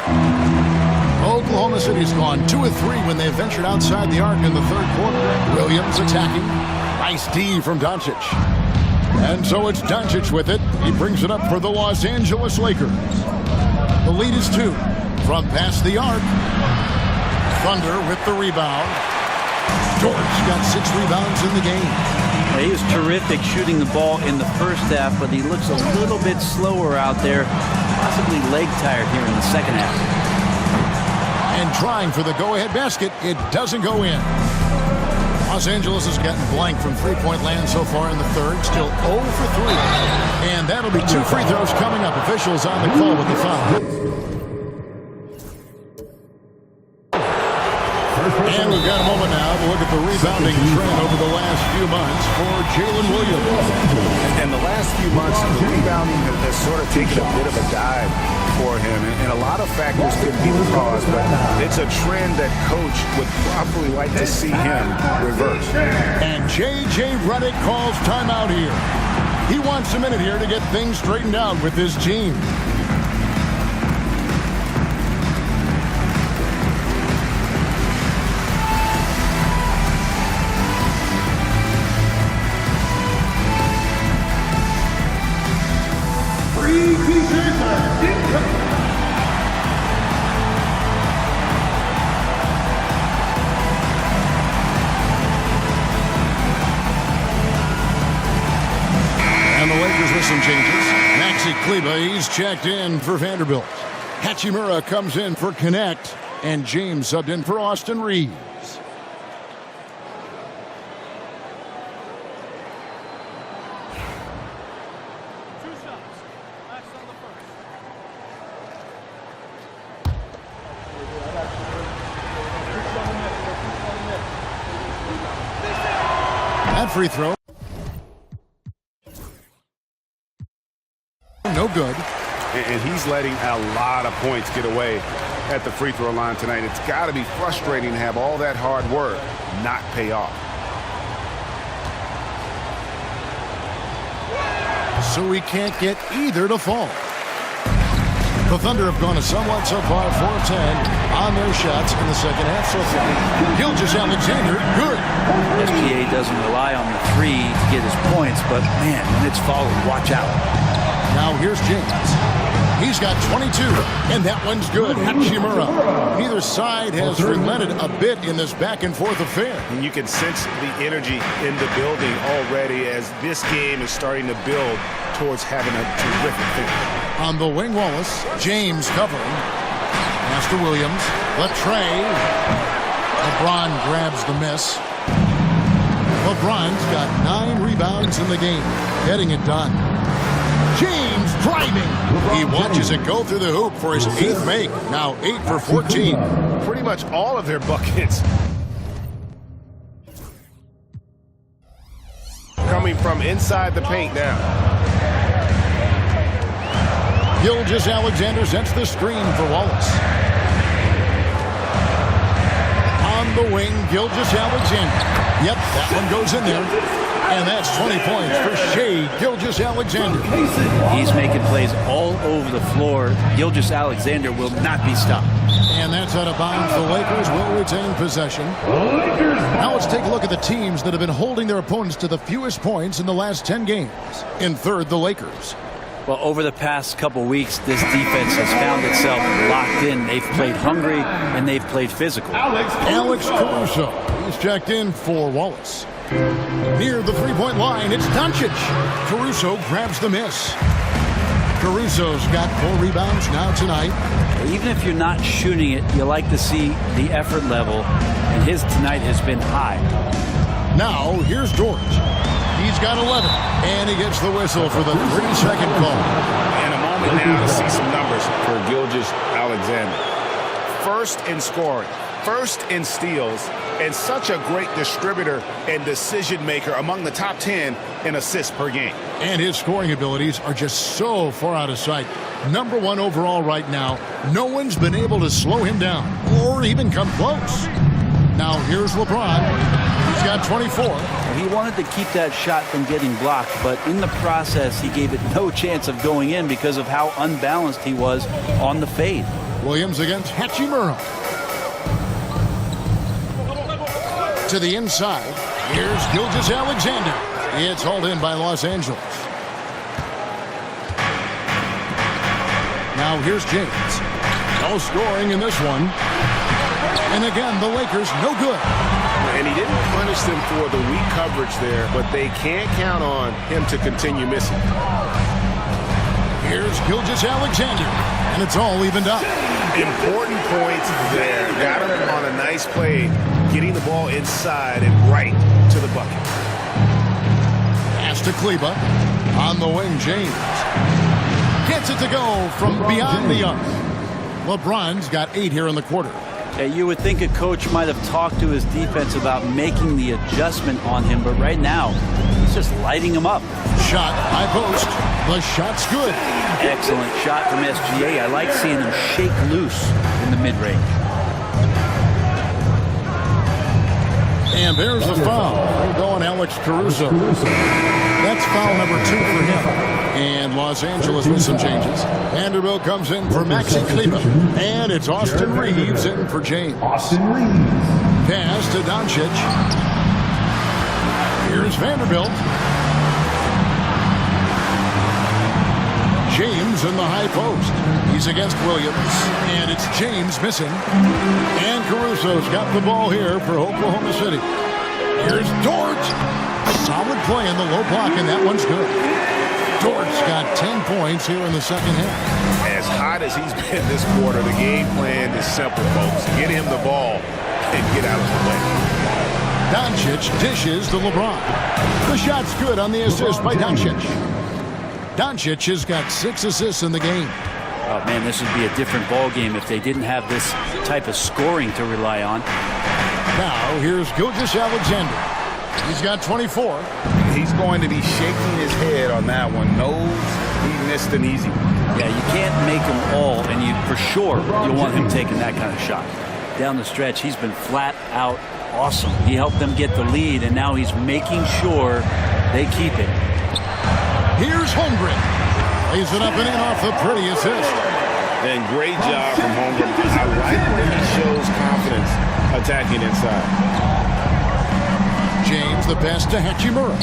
Oklahoma City's gone 2 of 3 when they ventured outside the arc in the 3rd quarter. Williams attacking. Nice D from Doncic. And so it's Doncic with it. He brings it up for the Los Angeles Lakers. The lead is 2 from past the arc. Thunder with the rebound. Dort's got 6 rebounds in the game. He was terrific shooting the ball in the first half, but he looks a little bit slower out there, possibly leg tired here in the second half. And trying for the go-ahead basket, it doesn't go in. Los Angeles has gotten blank from three-point land so far in the third. Still 0 for 3. And that'll be 2 free throws coming up. Officials on the call with the foul. And we've got a moment now to look at the rebounding trend over the last few months for Jalen Williams. And the last few months, the rebounding has sort of taken a bit of a dive for him. And a lot of factors could be the cause, but it's a trend that Coach would probably like to see him reverse. And J.J. Redick calls timeout here. He wants a minute here to get things straightened out with his team. And the Lakers with some changes. Maxi Kleber, he's checked in for Vanderbilt. Hachimura comes in for Connect. And James subbed in for Austin Reeves. That free throw. No good. And he's letting a lot of points get away at the free throw line tonight. It's got to be frustrating to have all that hard work not pay off. So we can't get either to fall. The Thunder have gone a somewhat subpar 4-10 on their shots in the second half so far. Gilgeous-Alexander, good. SGA doesn't rely on the three to get his points, but man, when it's falling, watch out. Now here's James. He's got 22, and that one's good. Hachimura. Neither side has relented a bit in this back-and-forth affair. And you can sense the energy in the building already as this game is starting to build towards having a terrific finish. On the wing, Wallace. James covering. Master Williams. Latrey. LeBron grabs the miss. LeBron's got 9 rebounds in the game. Getting it done. James driving. He watches it go through the hoop for his 8th make. Now 8 for 14. Pretty much all of their buckets coming from inside the paint now. Gilgeous-Alexander sets the screen for Wallace. On the wing, Gilgeous-Alexander. Yep, that one goes in there. And that's 20 points for Shai Gilgeous-Alexander. He's making plays all over the floor. Gilgeous-Alexander will not be stopped. And that's out of bounds. The Lakers will retain possession. Now let's take a look at the teams that have been holding their opponents to the fewest points in the last 10 games. In third, the Lakers. Well, over the past couple weeks, this defense has found itself locked in. They've played hungry, and they've played physical. Alex Caruso. He's checked in for Wallace. Near the three-point line, it's Doncic. Caruso grabs the miss. Caruso's got 4 rebounds now tonight. Even if you're not shooting it, you like to see the effort level, and his tonight has been high. Now, here's George. He's got 11, and he gets the whistle for the 3-second call. And a moment now to see some numbers for Gilgeous-Alexander. First in scoring, first in steals, and such a great distributor and decision maker among the top 10 in assists per game. And his scoring abilities are just so far out of sight. Number 1 overall right now. No one's been able to slow him down or even come close. Now here's LeBron. He's got 24. He wanted to keep that shot from getting blocked, but in the process, he gave it no chance of going in because of how unbalanced he was on the fade. Williams against Hachimura. To the inside. Here's Gilgeous-Alexander. It's hauled in by Los Angeles. Now here's James. No scoring in this one. And again, the Lakers no good. And he didn't punish them for the weak coverage there, but they can't count on him to continue missing. Here's Gilgeous-Alexander, and it's all evened up. Important points there. Got him on a nice play, getting the ball inside and right to the bucket. Pass to Kleba. On the wing, James. Gets it to go from beyond the arc. LeBron's got 8 here in the quarter. Yeah, you would think a coach might have talked to his defense about making the adjustment on him, but right now, he's just lighting him up. Shot, high post. The shot's good. Excellent shot from SGA. I like seeing him shake loose in the mid-range. And there's the foul. We'll go on Alex Caruso. That's foul number 2 for him. And Los Angeles with some changes. Vanderbilt comes in for Maxi Kleba. And it's Austin Reeves in for James. Pass to Doncic. Here's Vanderbilt. James in the high post. He's against Williams. And it's James missing. And Caruso's got the ball here for Oklahoma City. Here's Dort. Solid play in the low block, and that one's good. Dort's got 10 points here in the second half. As hot as he's been this quarter, the game plan is simple, folks. Get him the ball and get out of the way. Doncic dishes to LeBron. The shot's good on the assist by Doncic. Doncic has got 6 assists in the game. Oh, man, this would be a different ball game if they didn't have this type of scoring to rely on. Now, here's Gilgeous-Alexander. He's got 24. He's going to be shaking his head on that one. Knows he missed an easy one. Yeah, you can't make them all, and you for sure you'll want him taking that kind of shot. Down the stretch, he's been flat out awesome. He helped them get the lead, and now he's making sure they keep it. Here's Holmgren. Lays it up and in off the pretty assist. And great job from Holmgren. I like when he shows confidence attacking inside. James, the pass to Hachimura.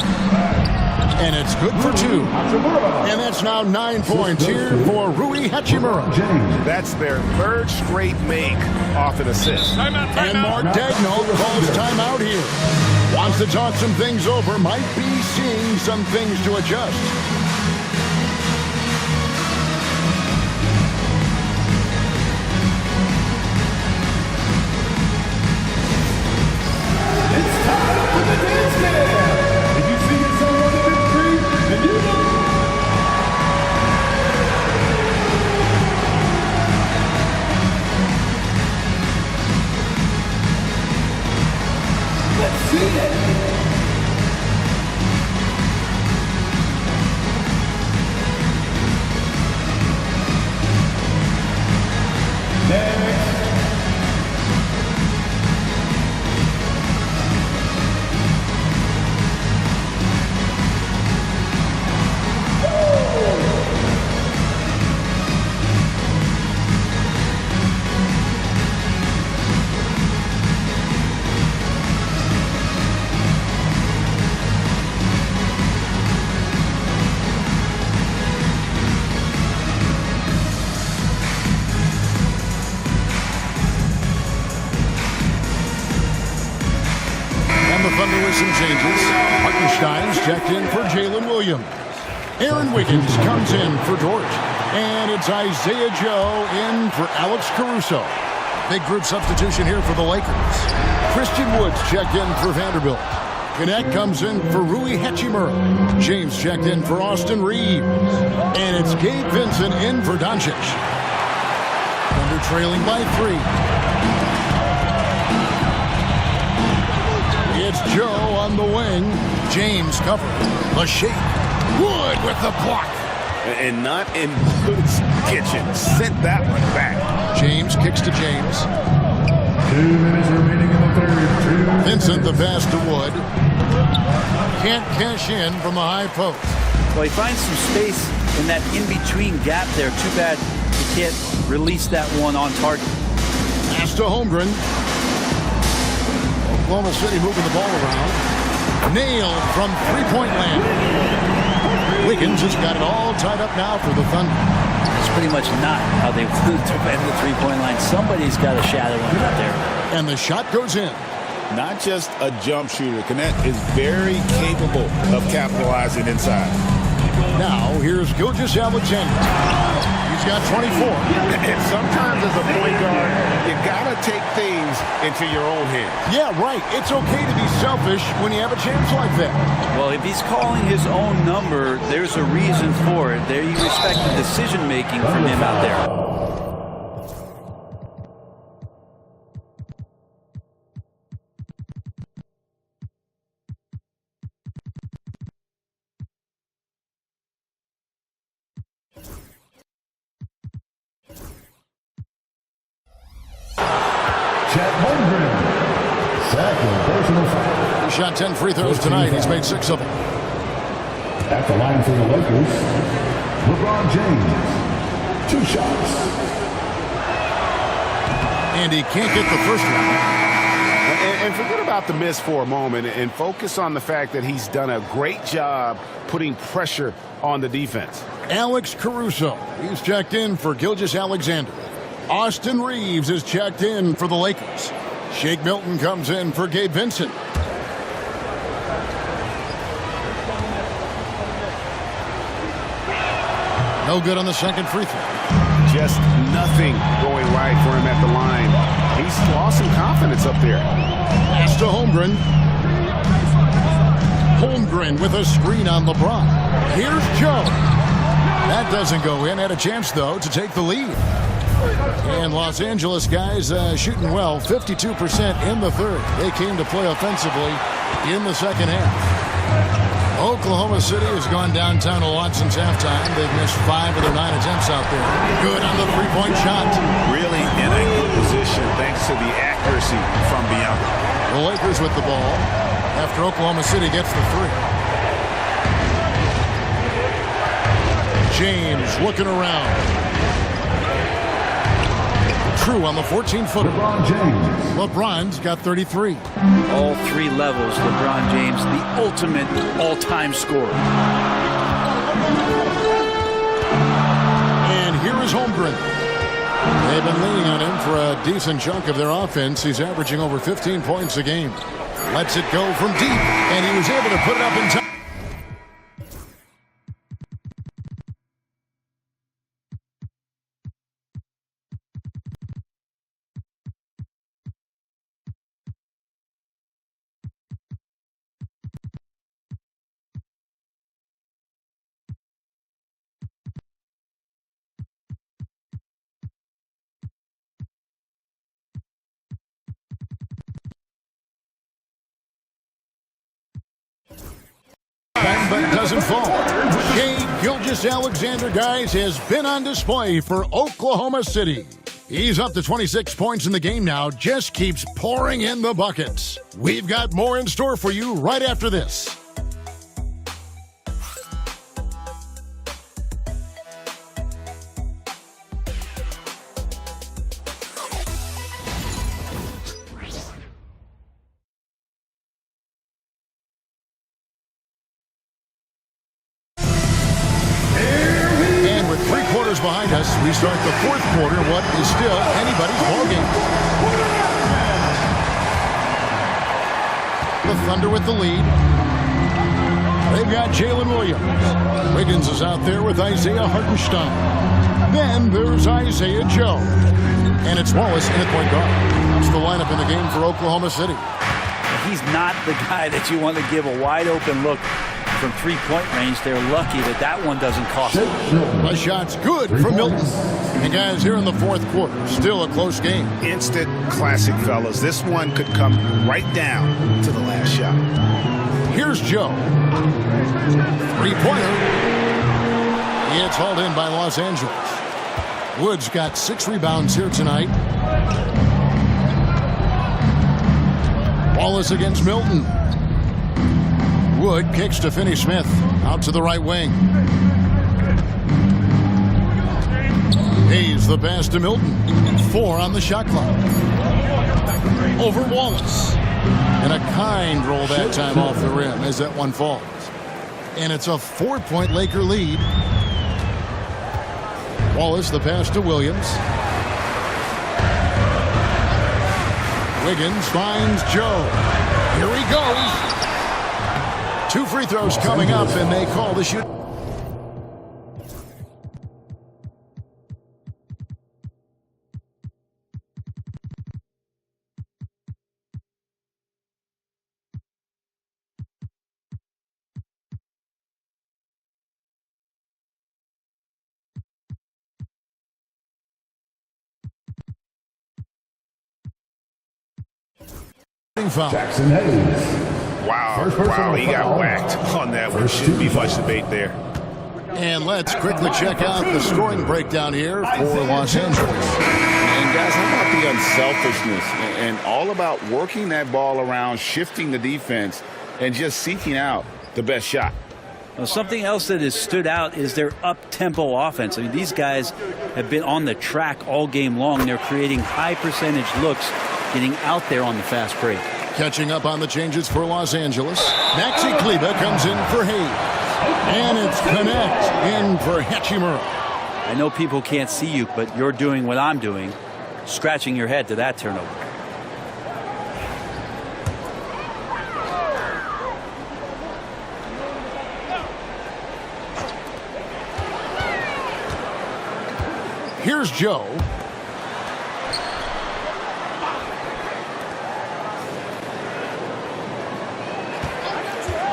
And it's good for 2. And that's now 9 points here for Rui Hachimura. That's their 3rd straight make off an assist. And Mark Daigneault calls timeout here. Wants to talk some things over. Might be seeing some things to adjust. Thunder with some changes. Hartenstein's checked in for Jalen Williams. Aaron Wiggins comes in for Dort. And it's Isaiah Joe in for Alex Caruso. Big group substitution here for the Lakers. Christian Woods checked in for Vanderbilt. Gannett comes in for Rui Hachimura. James checked in for Austin Reeves. And it's Gabe Vincent in for Doncic. Thunder trailing by 3. It's Joe on the wing. James covered. The shake. Wood with the block. And not in Wood's kitchen. Sent that one back. James kicks to James. 2 minutes remaining in the third. Vincent the pass to Wood. Can't cash in from the high post. Well, he finds some space in that in-between gap there. Too bad he can't release that one on target. Pass to Holmgren. Oklahoma City moving the ball around. Nailed from three-point land. Wiggins has got it all tied up now for the Thunder. It's pretty much not how they want to defend the three-point line. Somebody's got to shadow him out there. And the shot goes in. Not just a jump shooter. Gannett is very capable of capitalizing inside. Now, here's Gilgeous-Alexander. He's got 24. And sometimes as a point guard, you got to take things into your own hands. Yeah, right. It's okay to be selfish when you have a chance like that. Well, if he's calling his own number, there's a reason for it. There you respect the decision-making from him out there. He shot 10 free throws tonight. He's made 6 of them. At the line for the Lakers, LeBron James. 2 shots. And he can't get the first one. And forget about the miss for a moment and focus on the fact that he's done a great job putting pressure on the defense. Alex Caruso, he's checked in for Gilgeous-Alexander. Austin Reeves is checked in for the Lakers. Shake Milton comes in for Gabe Vincent. No good on the second free throw. Just nothing going right for him at the line. He's lost some confidence up there. Pass to Holmgren. Holmgren with a screen on LeBron. Here's Joe. That doesn't go in. Had a chance, though, to take the lead. And Los Angeles guys shooting well, 52% in the third. They came to play offensively in the second half. Oklahoma City has gone downtown a lot since halftime. They've missed 5 of their 9 attempts out there. Good on the three-point shot. Really in a good position thanks to the accuracy from beyond. The Lakers with the ball after Oklahoma City gets the 3. James looking around. True on the 14-footer. LeBron James. LeBron's got 33. All 3 levels, LeBron James, the ultimate all-time scorer. And here is Holmgren. They've been leaning on him for a decent chunk of their offense. He's averaging over 15 points a game. Lets it go from deep, and he was able to put it up in time. But it doesn't fall. Gilgeous-Alexander, guys, has been on display for Oklahoma City. He's up to 26 points in the game now, just keeps pouring in the buckets. We've got more in store for you right after this. Behind us, we start the 4th quarter, what is still anybody's ballgame. The Thunder with the lead. They've got Jalen Williams. Wiggins is out there with Isaiah Hartenstein. Then there's Isaiah Joe. And it's Wallace in at point guard. That's the lineup in the game for Oklahoma City. He's not the guy that you want to give a wide open look from 3-point range. They're lucky that that one doesn't cost them. The shot's good from Milton. And guys, here in the 4th quarter, still a close game. Instant classic, fellas. This one could come right down to the last shot. Here's Joe. 3-pointer. It's hauled in by Los Angeles. Wood's got 6 rebounds here tonight. Wallace against Milton. Wood kicks to Finney-Smith. Out to the right wing. Hayes the pass to Milton. 4 on the shot clock. Over Wallace. And a kind roll that time off the rim as that one falls. And it's a 4-point Laker lead. Wallace the pass to Williams. Wiggins finds Joe. Here he goes. 2 free throws coming up, and they call the shoot. Foul. Jackson Hayes. Wow, he got whacked on that one. Shouldn't be much debate there. And let's quickly check out the scoring breakdown here for Los Angeles. And guys, how about the unselfishness and all about working that ball around, shifting the defense, and just seeking out the best shot. Well, something else that has stood out is their up-tempo offense. I mean, these guys have been on the track all game long. They're creating high-percentage looks, getting out there on the fast break. Catching up on the changes for Los Angeles. Maxi Kleber comes in for Hayes. And it's Connect in for Hachimura. I know people can't see you, but you're doing what I'm doing, scratching your head to that turnover. Here's Joe.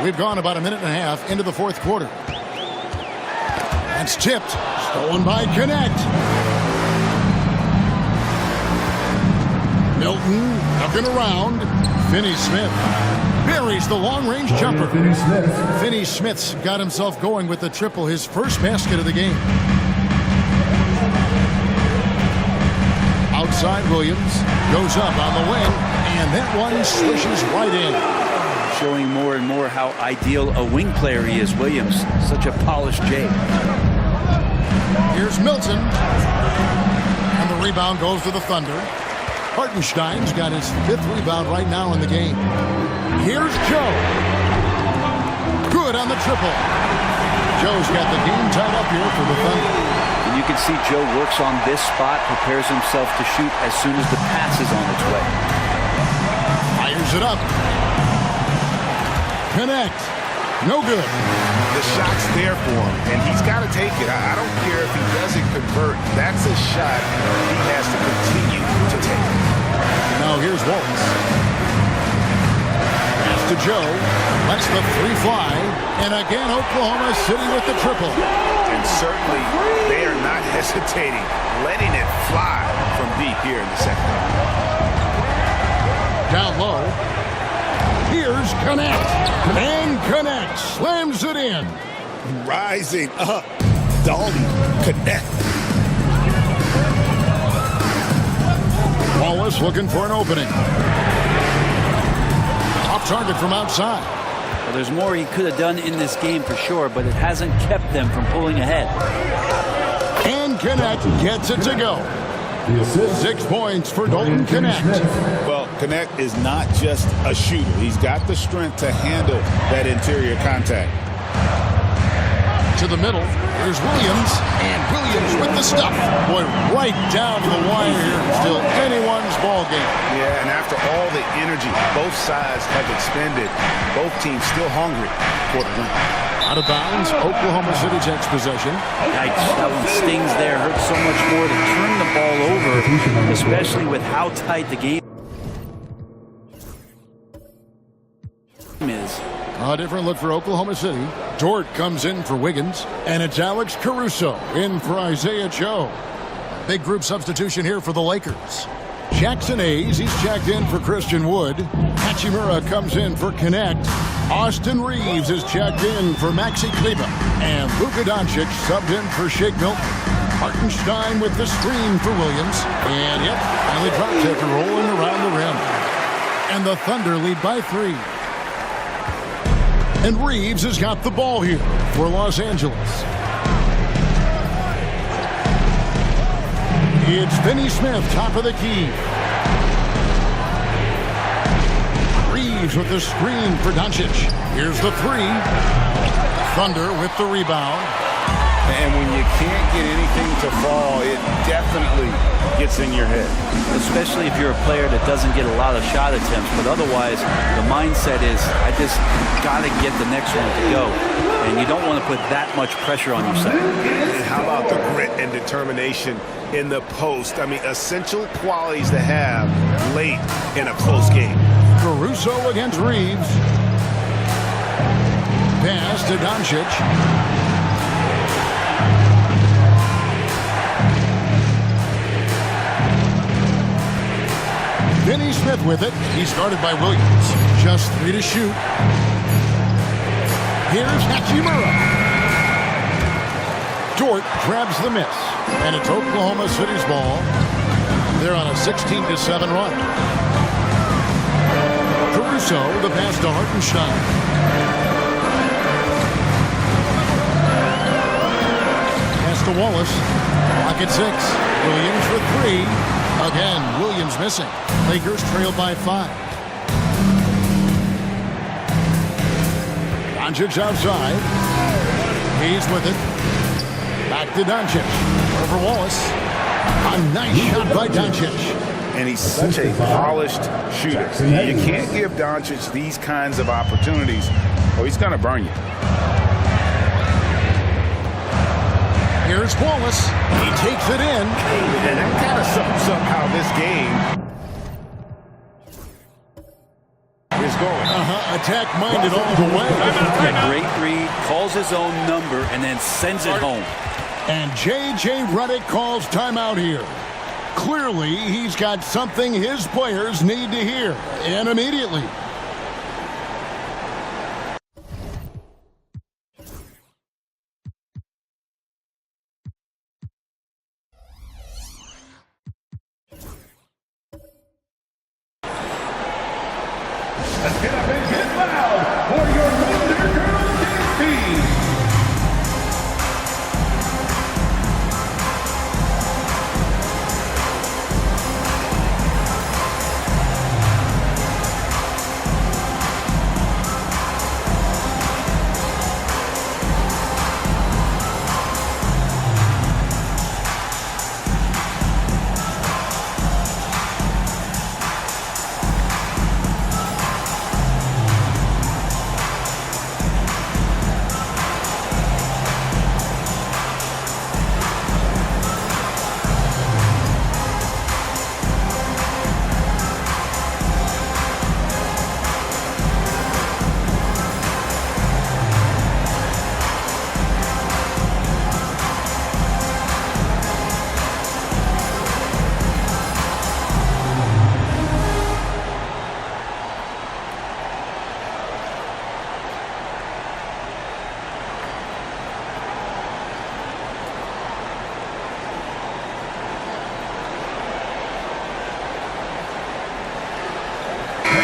We've gone about a minute and a half into the fourth quarter. That's tipped. Stolen by Connect. Milton looking around. Finney Smith buries the long-range jumper. Finney Smith's got himself going with the triple, his first basket of the game. Outside Williams goes up on the wing, and that one swishes right in. Showing more and more how ideal a wing player he is, Williams. Such a polished J. Here's Milton. And the rebound goes to the Thunder. Hartenstein's got his 5th rebound right now in the game. Here's Joe. Good on the triple. Joe's got the game tied up here for the Thunder. And you can see Joe works on this spot, prepares himself to shoot as soon as the pass is on its way. Fires it up. Connect. No good. The shot's there for him, and he's got to take it. I don't care if he doesn't convert. That's a shot he has to continue to take. Now here's Waltz. Pass to Joe. Lets the three fly. And again, Oklahoma City with the triple. And certainly, they are not hesitating, letting it fly from deep here in the second half. Down low. Here's Connect. And Connect slams it in. Rising up. Dalton Connect. Wallace looking for an opening. Off target from outside. Well, there's more he could have done in this game for sure, but it hasn't kept them from pulling ahead. And Connect gets it to go. 6 points for Dalton Connect. Well, Connect is not just a shooter. He's got the strength to handle that interior contact. To the middle, there's Williams, and Williams with the stuff. Boy, right down to the wire here. Still anyone's ball game. Yeah, and after all the energy both sides have expended, both teams still hungry for the win. Out of bounds, Oklahoma City takes possession. Yikes, that one stings there. Hurts so much more to turn the ball over, especially with how tight the game is. A different look for Oklahoma City. Dort comes in for Wiggins, and it's Alex Caruso in for Isaiah Joe. Big group substitution here for the Lakers. Jackson Hayes, he's checked in for Christian Wood. Hachimura comes in for Connect. Austin Reeves is checked in for Maxi Kleber. And Luka Doncic subbed in for Shake Milton. Hartenstein with the screen for Williams. And yep, finally drop taker rolling around the rim. And the Thunder lead by 3. And Reeves has got the ball here for Los Angeles. It's Finney Smith, top of the key. Reeves with the screen for Doncic. Here's the 3. Thunder with the rebound. And when you can't get anything to fall, it definitely gets in your head. Especially if you're a player that doesn't get a lot of shot attempts, but otherwise the mindset is, I just got to get the next one to go. And you don't want to put that much pressure on yourself. And how about the grit and determination in the post? I mean, essential qualities to have late in a close game. Caruso against Reeves. Pass to Doncic. Finney Smith with it. He's guarded by Williams. Just 3 to shoot. Here's Hachimura. Dort grabs the miss. And it's Oklahoma City's ball. They're on a 16-7 run. Caruso, the pass to Hartenstein. Pass to Wallace. Clock at 6. Williams for 3. Again, Williams missing. Lakers trail by 5. Doncic outside. He's with it. Back to Doncic. Over Wallace. A nice shot by Doncic. And he's such a polished shooter. You can't give Doncic these kinds of opportunities or he's going to burn you. Here's Wallace. He takes it in. And that kind of sums up how this game is going. Attack-minded all the way. A great read, calls his own number, and then sends it home. And J.J. Redick calls timeout here. Clearly, he's got something his players need to hear, and immediately. Let's get up and get loud for your Thunder Girls team.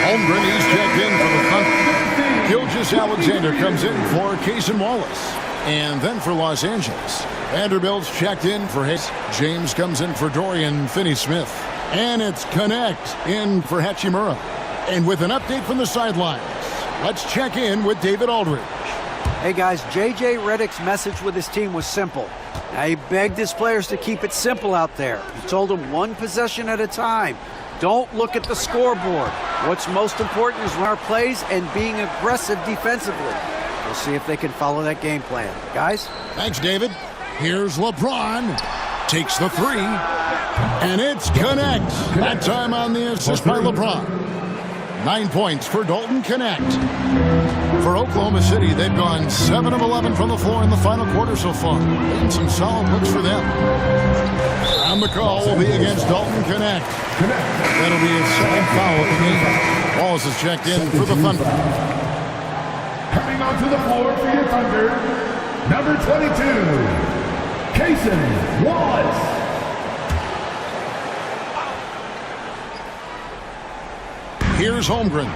Holmgren, he's checked in for the Thunder. Gilgeous-Alexander comes in for Cason Wallace. And then for Los Angeles, Vanderbilt's checked in for Hayes. James comes in for Dorian Finney-Smith. And it's Connect in for Hachimura. And with an update from the sidelines, let's check in with David Aldridge. Hey guys, J.J. Redick's message with his team was simple. Now, he begged his players to keep it simple out there. He told them one possession at a time. Don't look at the scoreboard. What's most important is our plays and being aggressive defensively. We'll see if they can follow that game plan. Guys? Thanks, David. Here's LeBron. Takes the 3. And it's Connect. That time on the assist by LeBron. 9 points for Dalton Connect. For Oklahoma City, they've gone 7 of 11 from the floor in the final quarter so far. And some solid looks for them. And the call will be against Dalton Connect. That'll be his second foul of the game. Wallace is checked in for the Thunder. Coming onto the floor for your Thunder, number 22, Cason Wallace. Here's Holmgren.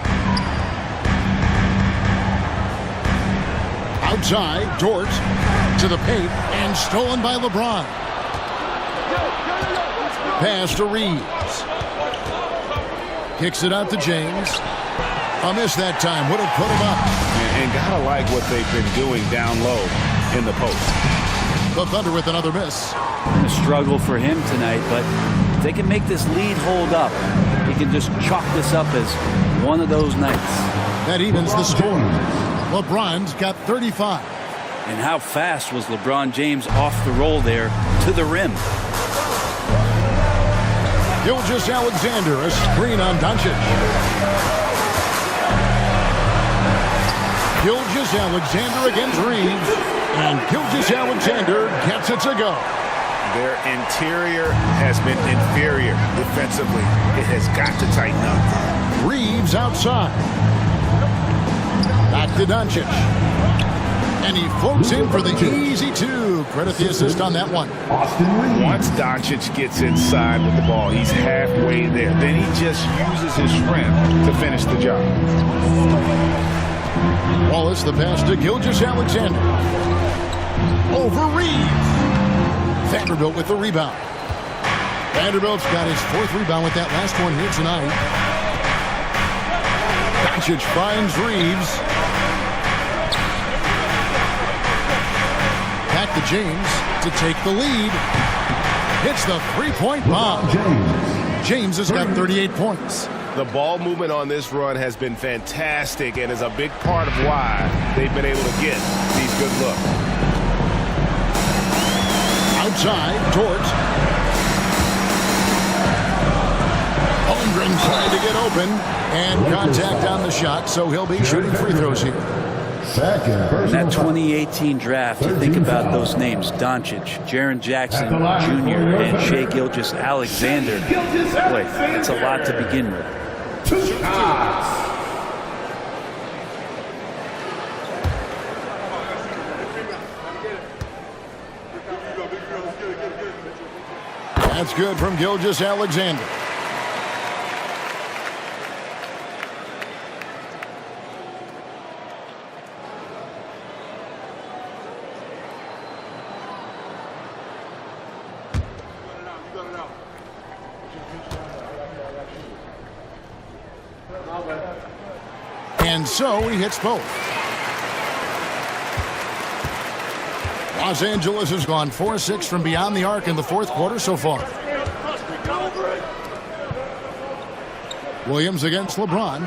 Outside, Dort to the paint and stolen by LeBron. Pass to Reeves. Kicks it out to James. A miss that time. Would have put him up. And gotta like what they've been doing down low in the post. The Thunder with another miss. A struggle for him tonight, but if they can make this lead hold up, he can just chalk this up as one of those nights. That evens the score. LeBron's got 35. And how fast was LeBron James off the roll there to the rim? Gilgeous-Alexander, a screen on Doncic. Gilgeous-Alexander against Reeves. And Gilgeous-Alexander gets it to go. Their interior has been inferior defensively. It has got to tighten up. Reeves outside. Back to Doncic. And he floats in for the easy two. Credit the assist on that one. Once Doncic gets inside with the ball, he's halfway there. Then he just uses his strength to finish the job. Wallace, the pass to Gilgeous-Alexander. Over Reeves. Vanderbilt with the rebound. Vanderbilt's got his 4th rebound with that last one here tonight. Doncic finds Reeves. Back to James to take the lead. Hits the three-point bomb. James has got 38 points. The ball movement on this run has been fantastic and is a big part of why they've been able to get these good looks. Outside, Dort. Holmgren trying to get open. And contact on the shot, so he'll be shooting free throws here. In that 2018 draft, you think about those names: Doncic, Jaren Jackson Jr., and Shai Gilgeous-Alexander. Boy, that's a lot to begin with. That's good from Gilgeous-Alexander. And so he hits both. Los Angeles has gone 4-6 from beyond the arc in the 4th quarter so far. Williams against LeBron.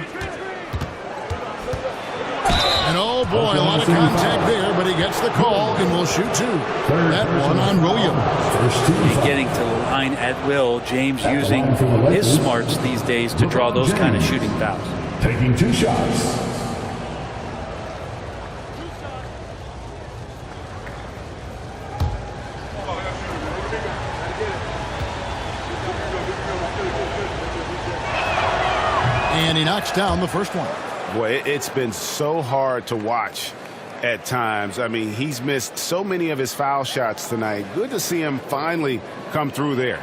And oh boy, a lot of contact there, but he gets the call and will shoot 2. That one on Williams. Getting to the line at will. James using his smarts these days to draw those kind of shooting fouls. Taking 2 shots. And he knocks down the first one. Boy, it's been so hard to watch at times. I mean, he's missed so many of his foul shots tonight. Good to see him finally come through there.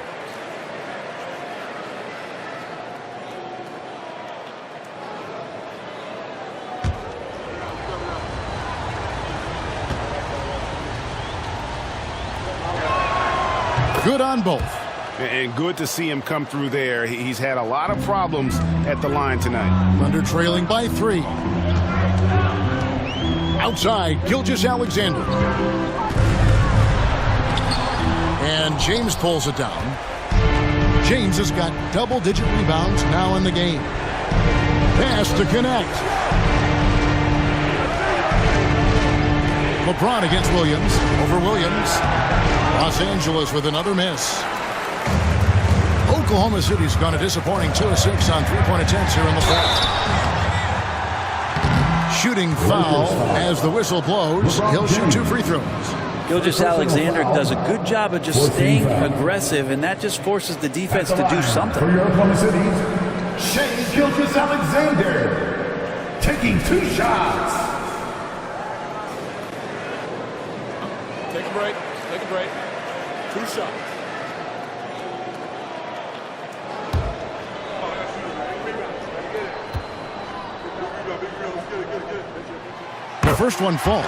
Good on both. And good to see him come through there. He's had a lot of problems at the line tonight. Thunder trailing by 3. Outside, Gilgeous-Alexander. And James pulls it down. James has got double-digit rebounds now in the game. Pass to connect. LeBron against Williams. Over Williams. Los Angeles with another miss. Oklahoma City's gone a disappointing 2 of 6 on 3-point attempts here in the 4th. Shooting foul as the whistle blows. He'll shoot 2 free throws. Gilgeous-Alexander does a good job of just staying aggressive, and that just forces the defense to do something. For your Oklahoma City, Shai Gilgeous-Alexander taking 2 shots. Take a break. Take a break. 2 shots. The first one falls.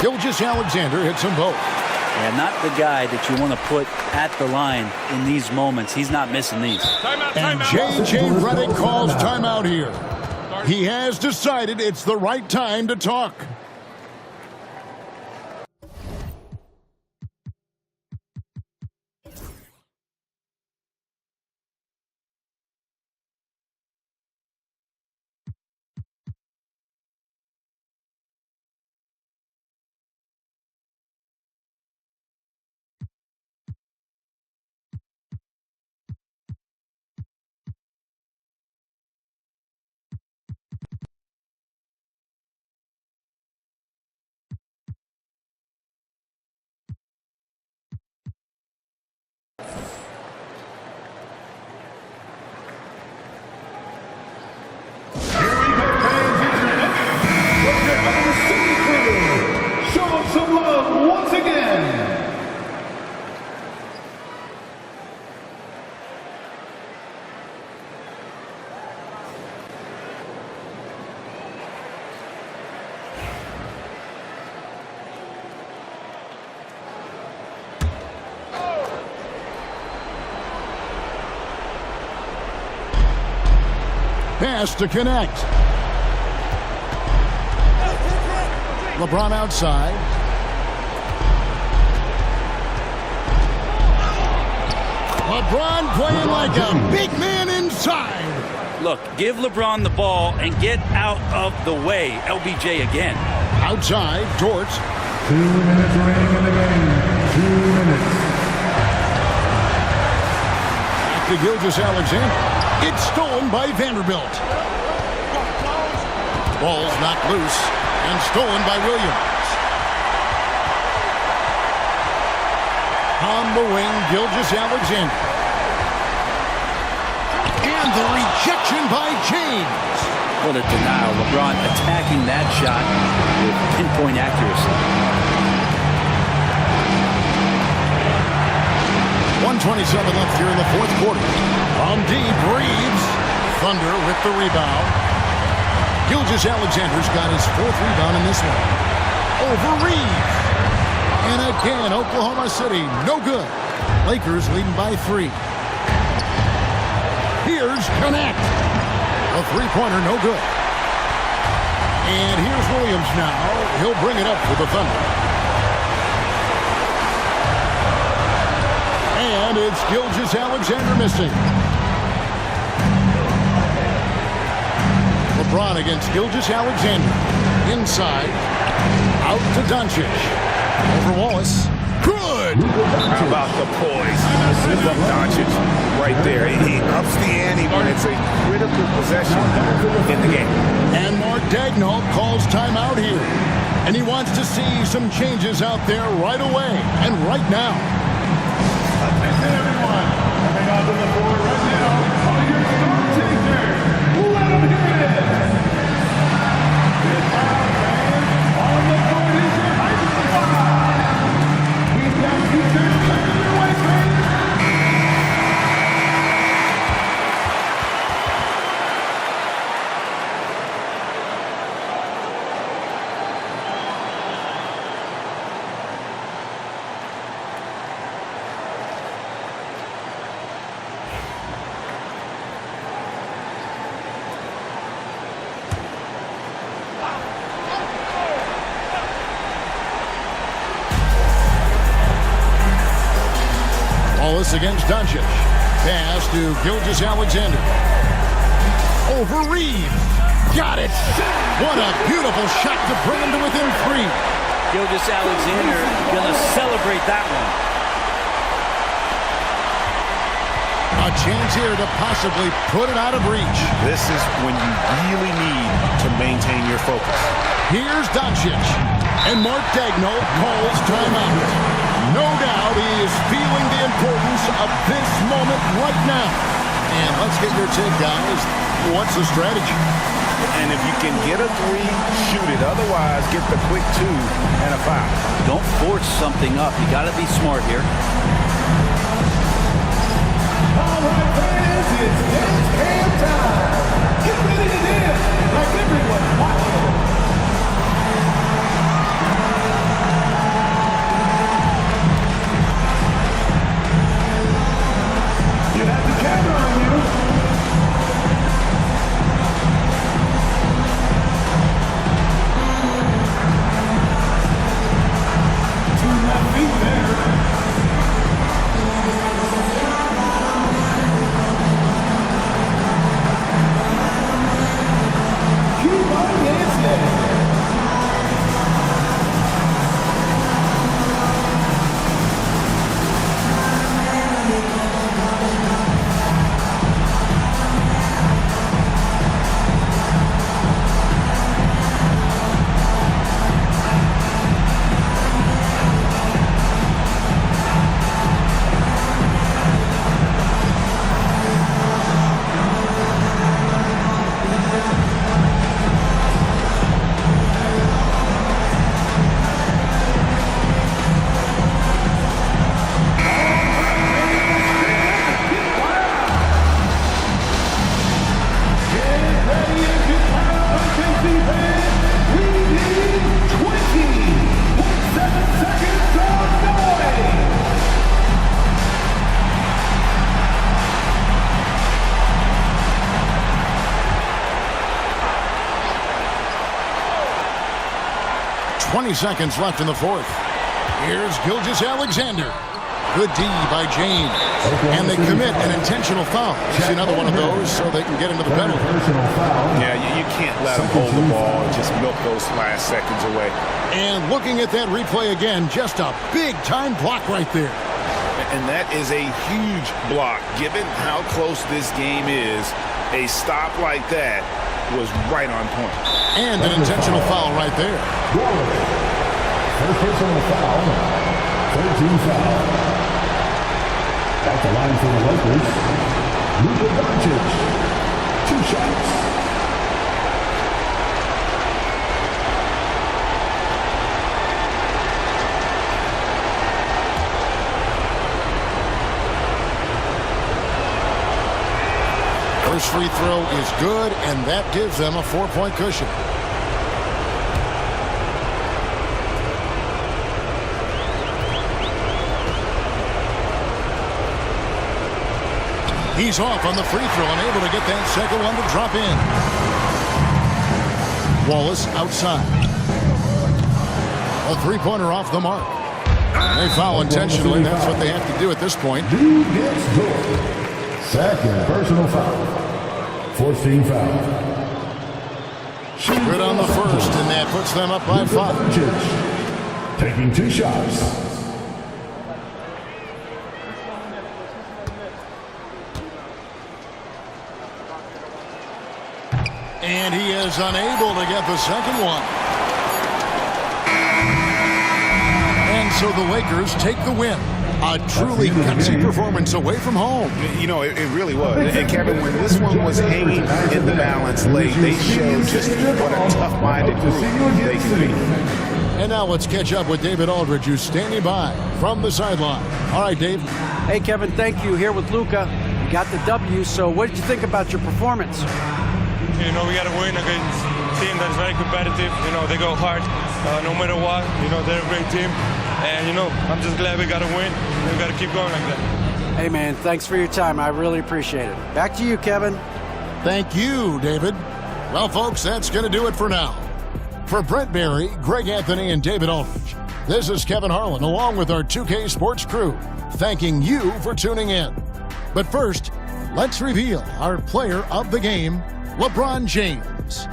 Gilgeous-Alexander hits them both. Yeah, not the guy that you want to put at the line in these moments. He's not missing these. And J.J. Redick calls timeout here. He has decided it's the right time to talk. Pass to connect. LeBron outside. LeBron playing like a big man inside. Look, give LeBron the ball and get out of the way. LBJ again. Outside, Dort. 2 minutes remaining in the game. 2 minutes. Back to Gilgeous-Alexander. It's stolen by Vanderbilt. Ball's knocked loose and stolen by Williams. On the wing, Gilgeous-Alexander. And the rejection by James. What a denial. LeBron attacking that shot with pinpoint accuracy. 1:27 left here in the fourth quarter. On deep, Reeves. Thunder with the rebound. Gilgeous-Alexander's got his fourth rebound in this one. Over Reeves. And again, Oklahoma City, no good. Lakers leading by 3. Here's Connect. A three-pointer, no good. And here's Williams now. He'll bring it up for the Thunder. And it's Gilgeous-Alexander missing. LeBron against Gilgeous-Alexander. Inside. Out to Doncic. Over Wallace. Good! How about the poise from Doncic right there? He ups the ante when it's a critical possession in the game. And Mark Daigneault calls timeout here. And he wants to see some changes out there right away and right now. Attention everyone. Coming onto the floor right now are your star chasers. Let them hear it. The crowd fans on the court is your high school squad. We've got teachers coming your way, please. Wallace against Doncic. Pass to Gilgeous-Alexander. Over Reeves. Got it. What a beautiful shot to bring him to within 3. Gilgeous-Alexander gonna celebrate that one. A chance here to possibly put it out of reach. This is when you really need to maintain your focus. Here's Doncic. And Mark Daigneault calls timeout. No doubt he is feeling the importance of this moment right now. And let's get your take, guys. What's the strategy? And if you can get a 3, shoot it. Otherwise, get the quick 2 and a foul. Don't force something up. You got to be smart here. All right, fans, it's dance cam time. Get ready to dance like everyone watching. You have the camera on you. To my feet there. Keep on dancing. 20 seconds left in the fourth. Here's Gilgeous-Alexander. Good D by James. And they commit an intentional foul. It's another one of those so they can get into the penalty. Yeah, you can't let them hold the ball and just milk those last seconds away. And looking at that replay again, just a big-time block right there. And that is a huge block. Given how close this game is, a stop like that was right on point. And an intentional foul right there. First personal foul. 13 foul. At the line for the Lakers, Luka Doncic. 2 shots. First free throw is good, and that gives them a 4-point cushion. He's off on the free throw, unable to get that second one to drop in. Wallace outside. A three-pointer off the mark. They foul intentionally. That's what they have to do at this point. Dude gets good. Second personal foul. 14 foul. Good on the first, and that puts them up by 5. Taking 2 shots. And he is unable to get the second one. And so the Lakers take the win. A truly gutsy performance away from home. You know, it really was. And Kevin, when this one was hanging in the balance late, they showed just what a tough-minded group they can be. And now let's catch up with David Aldridge, who's standing by from the sideline. All right, Dave. Hey, Kevin, thank you. Here with Luka. You got the W, so what did you think about your performance? You know, we got to win against a team that's very competitive. You know, they go hard no matter what. You know, they're a great team. And, you know, I'm just glad we got to win. We got to keep going like that. Hey, man, thanks for your time. I really appreciate it. Back to you, Kevin. Thank you, David. Well, folks, that's going to do it for now. For Brent Barry, Greg Anthony, and David Aldridge, this is Kevin Harlan, along with our 2K Sports crew, thanking you for tuning in. But first, let's reveal our player of the game, LeBron James.